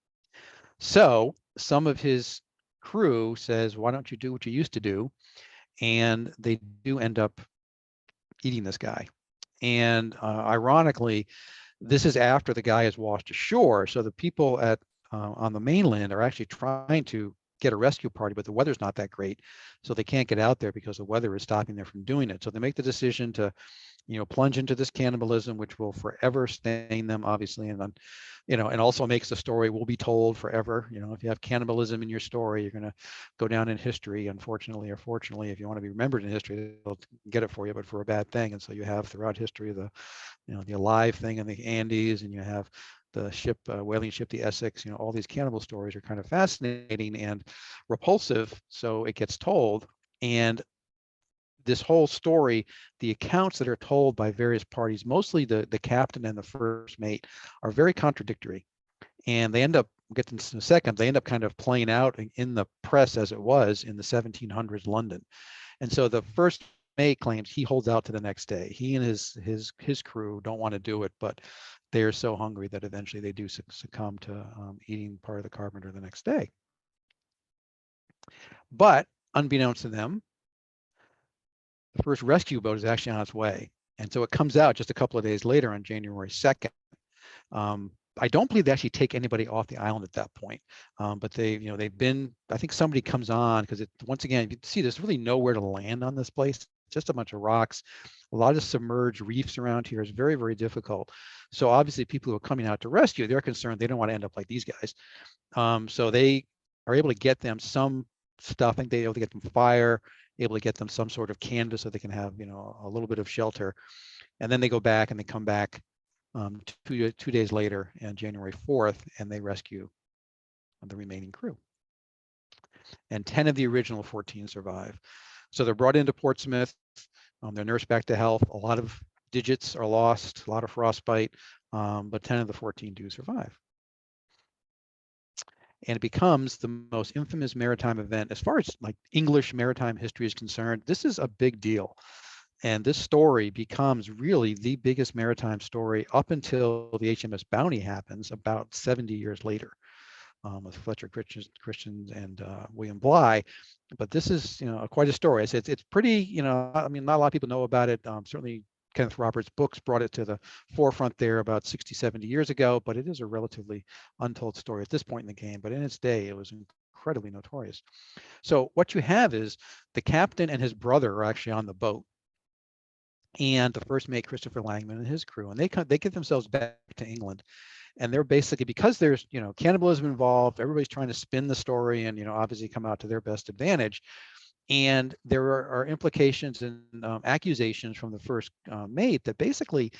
So some of his crew says, why don't you do what you used to do? And they do end up eating this guy. And ironically, this is after the guy is washed ashore. So the people on the mainland are actually trying to get a rescue party, but the weather's not that great, so they can't get out there because the weather is stopping them from doing it. So they make the decision to, plunge into this cannibalism, which will forever stain them, obviously, and then, and also makes the story will be told forever. If you have cannibalism in your story, you're going to go down in history, unfortunately or fortunately. If you want to be remembered in history, they'll get it for you, but for a bad thing. And so you have throughout history the, the alive thing in the Andes, and you have the ship, whaling ship, the Essex. All these cannibal stories are kind of fascinating and repulsive, so it gets told. And this whole story, the accounts that are told by various parties, mostly the captain and the first mate, are very contradictory. And they end up, we'll get to this in a second, they end up kind of playing out in the press as it was in the 1700s London. And so the first mate claims he holds out to the next day. He and his crew don't want to do it, but they're so hungry that eventually they do succumb to eating part of the carpenter the next day. But unbeknownst to them, the first rescue boat is actually on its way. And so it comes out just a couple of days later on January 2nd. I don't believe they actually take anybody off the island at that point. But they've been, I think somebody comes on, because once again, you see there's really nowhere to land on this place. Just a bunch of rocks, a lot of submerged reefs around here. Is very, very difficult. So obviously people who are coming out to rescue, they're concerned they don't want to end up like these guys. So they are able to get them some stuff. I think they're able to get them fire, able to get them some sort of canvas so they can have, a little bit of shelter. And then they go back and they come back 2 days later on January 4th, and they rescue the remaining crew. And 10 of the original 14 survive. So they're brought into Portsmouth. They're nursed back to health. A lot of digits are lost, a lot of frostbite, but 10 of the 14 do survive. And it becomes the most infamous maritime event as far as like English maritime history is concerned. This is a big deal. And this story becomes really the biggest maritime story up until the HMS Bounty happens about 70 years later, with Fletcher Christian and William Bligh. But this is, quite a story. I said it's pretty, I mean, not a lot of people know about it. Certainly Kenneth Roberts' books brought it to the forefront there about 60, 70 years ago, but it is a relatively untold story at this point in the game. But in its day, it was incredibly notorious. So what you have is the captain and his brother are actually on the boat, and the first mate, Christopher Langman, and his crew, and they get themselves back to England. And they're basically, because there's, cannibalism involved, everybody's trying to spin the story and, obviously come out to their best advantage. And there are implications and accusations from the first mate that basically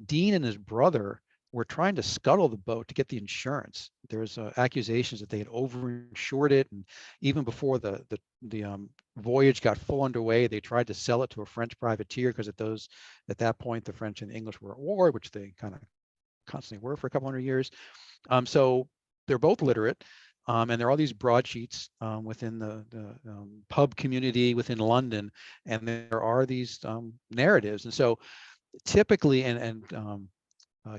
Dean and his brother were trying to scuttle the boat to get the insurance. There's accusations that they had overinsured it, and even before the voyage got full underway, they tried to sell it to a French privateer, because at that point the French and the English were at war, which they kind of constantly were for a couple hundred years. So they're both literate. And there are all these broadsheets within the pub community within London, and there are these narratives. And so typically,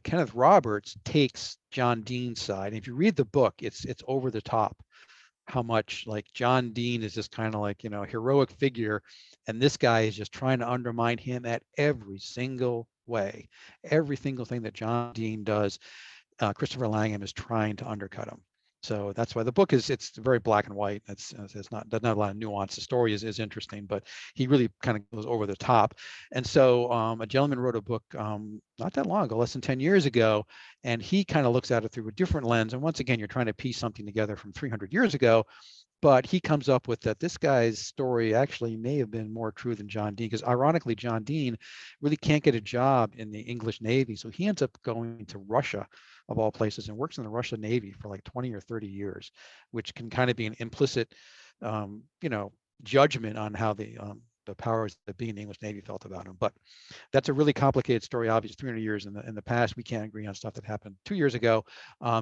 Kenneth Roberts takes John Dean's side. And if you read the book, it's over the top how much like John Dean is just kind of like, heroic figure, and this guy is just trying to undermine him at every single way. Every single thing that John Dean does, Christopher Langham is trying to undercut him. So that's why the book it's very black and white. It's not, doesn't have a lot of nuance. The story is interesting, but he really kind of goes over the top. And so a gentleman wrote a book not that long ago, less than 10 years ago, and he kind of looks at it through a different lens. And once again, you're trying to piece something together from 300 years ago, but he comes up with that this guy's story actually may have been more true than John Dean, because ironically, John Dean really can't get a job in the English Navy. So he ends up going to Russia, of all places, and works in the Russian Navy for like 20 or 30 years, which can kind of be an implicit, judgment on how the powers that be in the English Navy felt about him. But that's a really complicated story. Obviously, 300 years in the past, we can't agree on stuff that happened 2 years ago.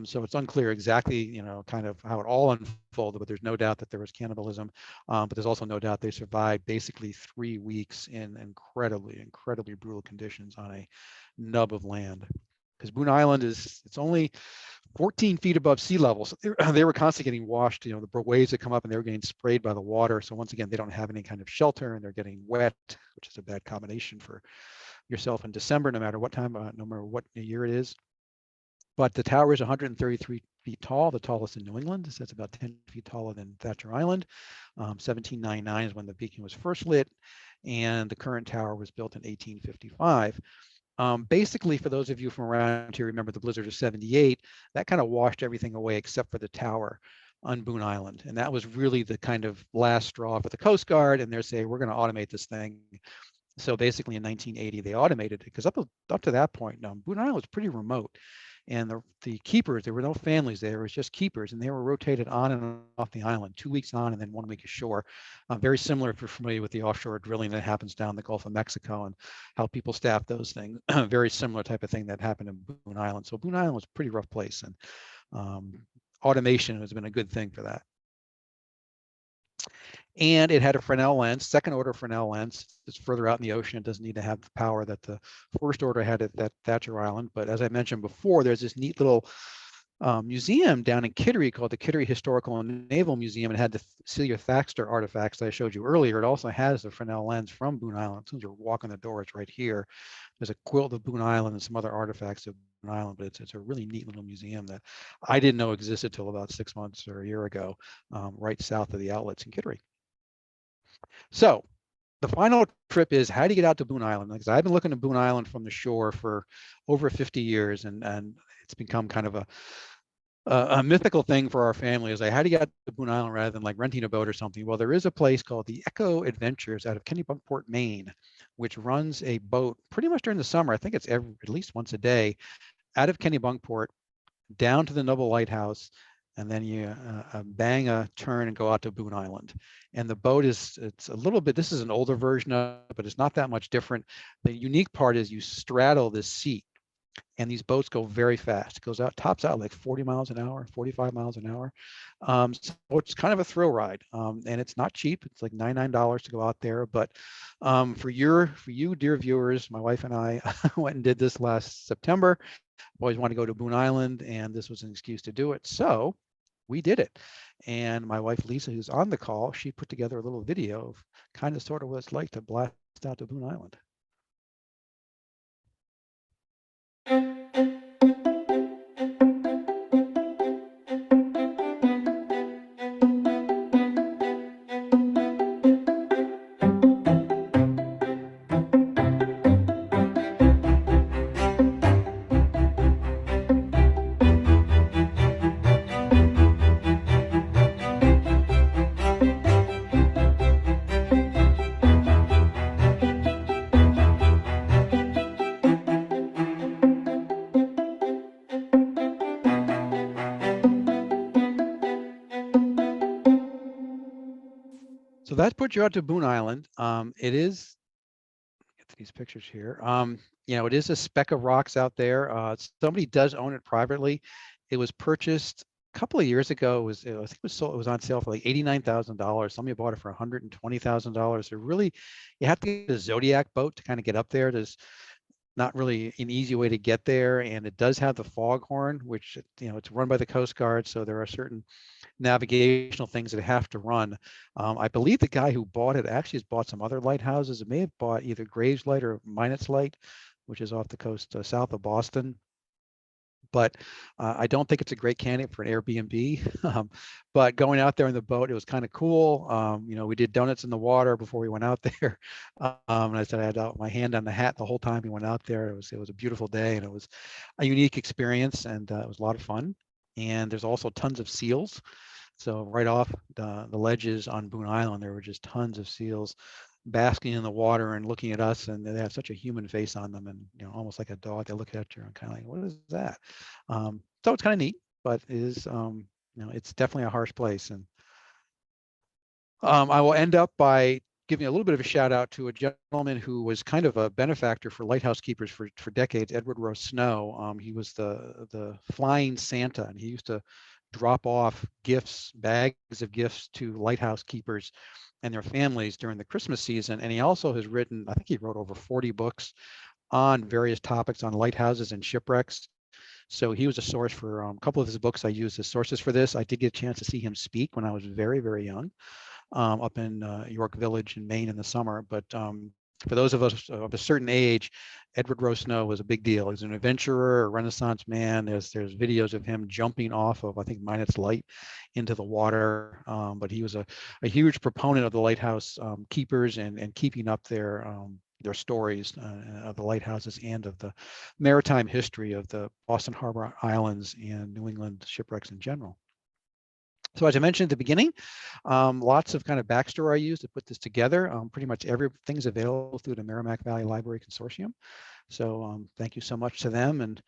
So it's unclear exactly, kind of how it all unfolded. But there's no doubt that there was cannibalism. But there's also no doubt they survived basically 3 weeks in incredibly, incredibly brutal conditions on a nub of land. Because Boon Island it's only 14 feet above sea level. So they were constantly getting washed, the waves that come up, and they were getting sprayed by the water. So once again, they don't have any kind of shelter, and they're getting wet, which is a bad combination for yourself in December, no matter what time, no matter what year it is. But the tower is 133 feet tall, the tallest in New England. So it's about 10 feet taller than Thacher Island. 1799 is when the beacon was first lit, and the current tower was built in 1855. Basically, for those of you from around here, remember the blizzard of 78, that kind of washed everything away except for the tower on Boon Island. And that was really the kind of last straw for the Coast Guard. And they're saying, we're going to automate this thing. So basically in 1980, they automated it because up to that point, Boon Island was pretty remote. And the keepers, there were no families there, it was just keepers, and they were rotated on and off the island, 2 weeks on and then 1 week ashore. Very similar if you're familiar with the offshore drilling that happens down the Gulf of Mexico and how people staff those things. Very similar type of thing that happened in Boon Island. So Boon Island was a pretty rough place, and automation has been a good thing for that. And it had a Fresnel lens, second order Fresnel lens. It's further out in the ocean. It doesn't need to have the power that the first order had at that Thacher Island. But as I mentioned before, there's this neat little museum down in Kittery called the Kittery Historical and Naval Museum. It had the Celia Thaxter artifacts that I showed you earlier. It also has the Fresnel lens from Boon Island. As soon as you're walking the door, it's right here. There's a quilt of Boon Island and some other artifacts of Boon Island, but it's a really neat little museum that I didn't know existed till about 6 months or a year ago, right south of the outlets in Kittery. So the final trip is, how do you get out to Boon Island? Because I've been looking at Boon Island from the shore for over 50 years, and it's become kind of a mythical thing for our family. Is like, how do you get to Boon Island rather than like renting a boat or something? Well, there is a place called the Echo Adventures out of Kennebunkport, Maine, which runs a boat pretty much during the summer. I think it's at least once a day out of Kennebunkport down to the Noble Lighthouse, and then you bang a turn and go out to Boon Island. And the boat it's a little bit, this is an older version of it, but it's not that much different. The unique part is you straddle this seat, and these boats go very fast. It goes out, tops out like 40 miles an hour, 45 miles an hour. So it's kind of a thrill ride, and it's not cheap. It's like $99 to go out there. But for you, dear viewers, my wife and I went and did this last September. Always wanted to go to Boon Island, and this was an excuse to do it. So we did it. And my wife, Lisa, who's on the call, she put together a little video of kind of sort of what it's like to blast out to Boon Island. So that puts you out to Boon Island. It is, get to these pictures here. It is a speck of rocks out there. Somebody does own it privately. It was purchased a couple of years ago. I think it was sold. It was on sale for like $89,000. Somebody bought it for $120,000. So really, you have to get a Zodiac boat to kind of get up there. There's not really an easy way to get there, and it does have the foghorn, which it's run by the Coast Guard, so there are certain navigational things that have to run. I believe the guy who bought it actually has bought some other lighthouses. It may have bought either Graves Light or Minot's Light, which is off the coast south of Boston. But I don't think it's a great candidate for an Airbnb. But going out there in the boat, it was kind of cool. We did donuts in the water before we went out there. And I said I had my hand on the hat the whole time we went out there. It was a beautiful day, and it was a unique experience, and it was a lot of fun. And there's also tons of seals. So right off the ledges on Boon Island, there were just tons of seals basking in the water and looking at us, and they have such a human face on them, and almost like a dog. They look at you and kind of like, what is that? So it's kind of neat, but it is it's definitely a harsh place. And I will end up by giving a little bit of a shout out to a gentleman who was kind of a benefactor for lighthouse keepers for decades, Edward Rose Snow. He was the flying Santa, and he used to drop off gifts, bags of gifts to lighthouse keepers and their families during the Christmas season. And he also has written, I think he wrote over 40 books on various topics on lighthouses and shipwrecks. So he was a source for a couple of his books. I used as sources for this. I did get a chance to see him speak when I was very, very young, up in York Village in Maine in the summer. But For those of us of a certain age, Edward Rowe Snow was a big deal. He's an adventurer, a Renaissance man. There's videos of him jumping off of, I think, Minot's Light into the water. But he was a huge proponent of the lighthouse keepers and keeping up their stories of the lighthouses and of the maritime history of the Boston Harbor Islands and New England shipwrecks in general. So as I mentioned at the beginning, lots of kind of backstory I used to put this together. Pretty much everything's available through the Merrimack Valley Library Consortium. So thank you so much to them. And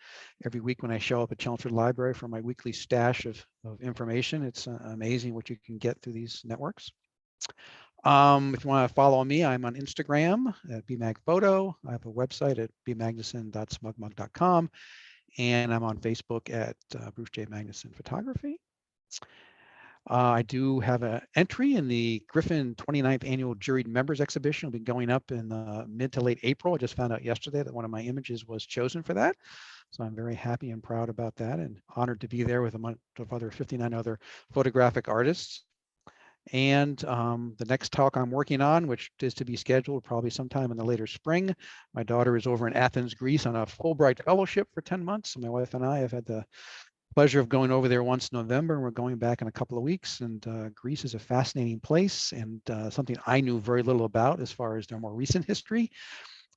every week when I show up at Chelmsford Library for my weekly stash of information, it's amazing what you can get through these networks. If you want to follow me, I'm on Instagram at bmagphoto. I have a website at bmagnuson.smugmug.com, and I'm on Facebook at Bruce J. Magnuson Photography. I do have an entry in the Griffin 29th Annual Juried Members Exhibition. It'll be going up in mid to late April. I just found out yesterday that one of my images was chosen for that. So I'm very happy and proud about that and honored to be there with a bunch of other 59 other photographic artists. And the next talk I'm working on, which is to be scheduled probably sometime in the later spring. My daughter is over in Athens, Greece on a Fulbright fellowship for 10 months. So my wife and I have had the pleasure of going over there once in November, and we're going back in a couple of weeks. And Greece is a fascinating place and something I knew very little about as far as their more recent history.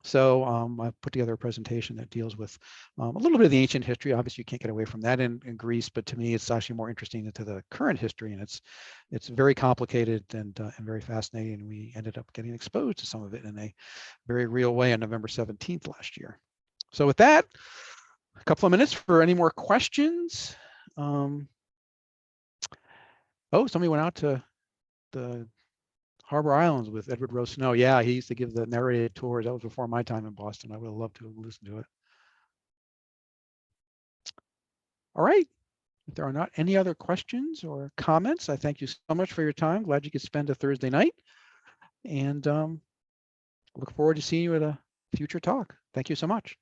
So I've put together a presentation that deals with a little bit of the ancient history. Obviously, you can't get away from that in Greece, but to me, it's actually more interesting into the current history, and it's very complicated and very fascinating. And we ended up getting exposed to some of it in a very real way on November 17th last year. So with that, a couple of minutes for any more questions. Oh, somebody went out to the Harbor Islands with Edward Rowe Snow. Yeah, he used to give the narrated tours. That was before my time in Boston. I would have loved to listen to it. All right. If there are not any other questions or comments, I thank you so much for your time. Glad you could spend a Thursday night. And look forward to seeing you at a future talk. Thank you so much.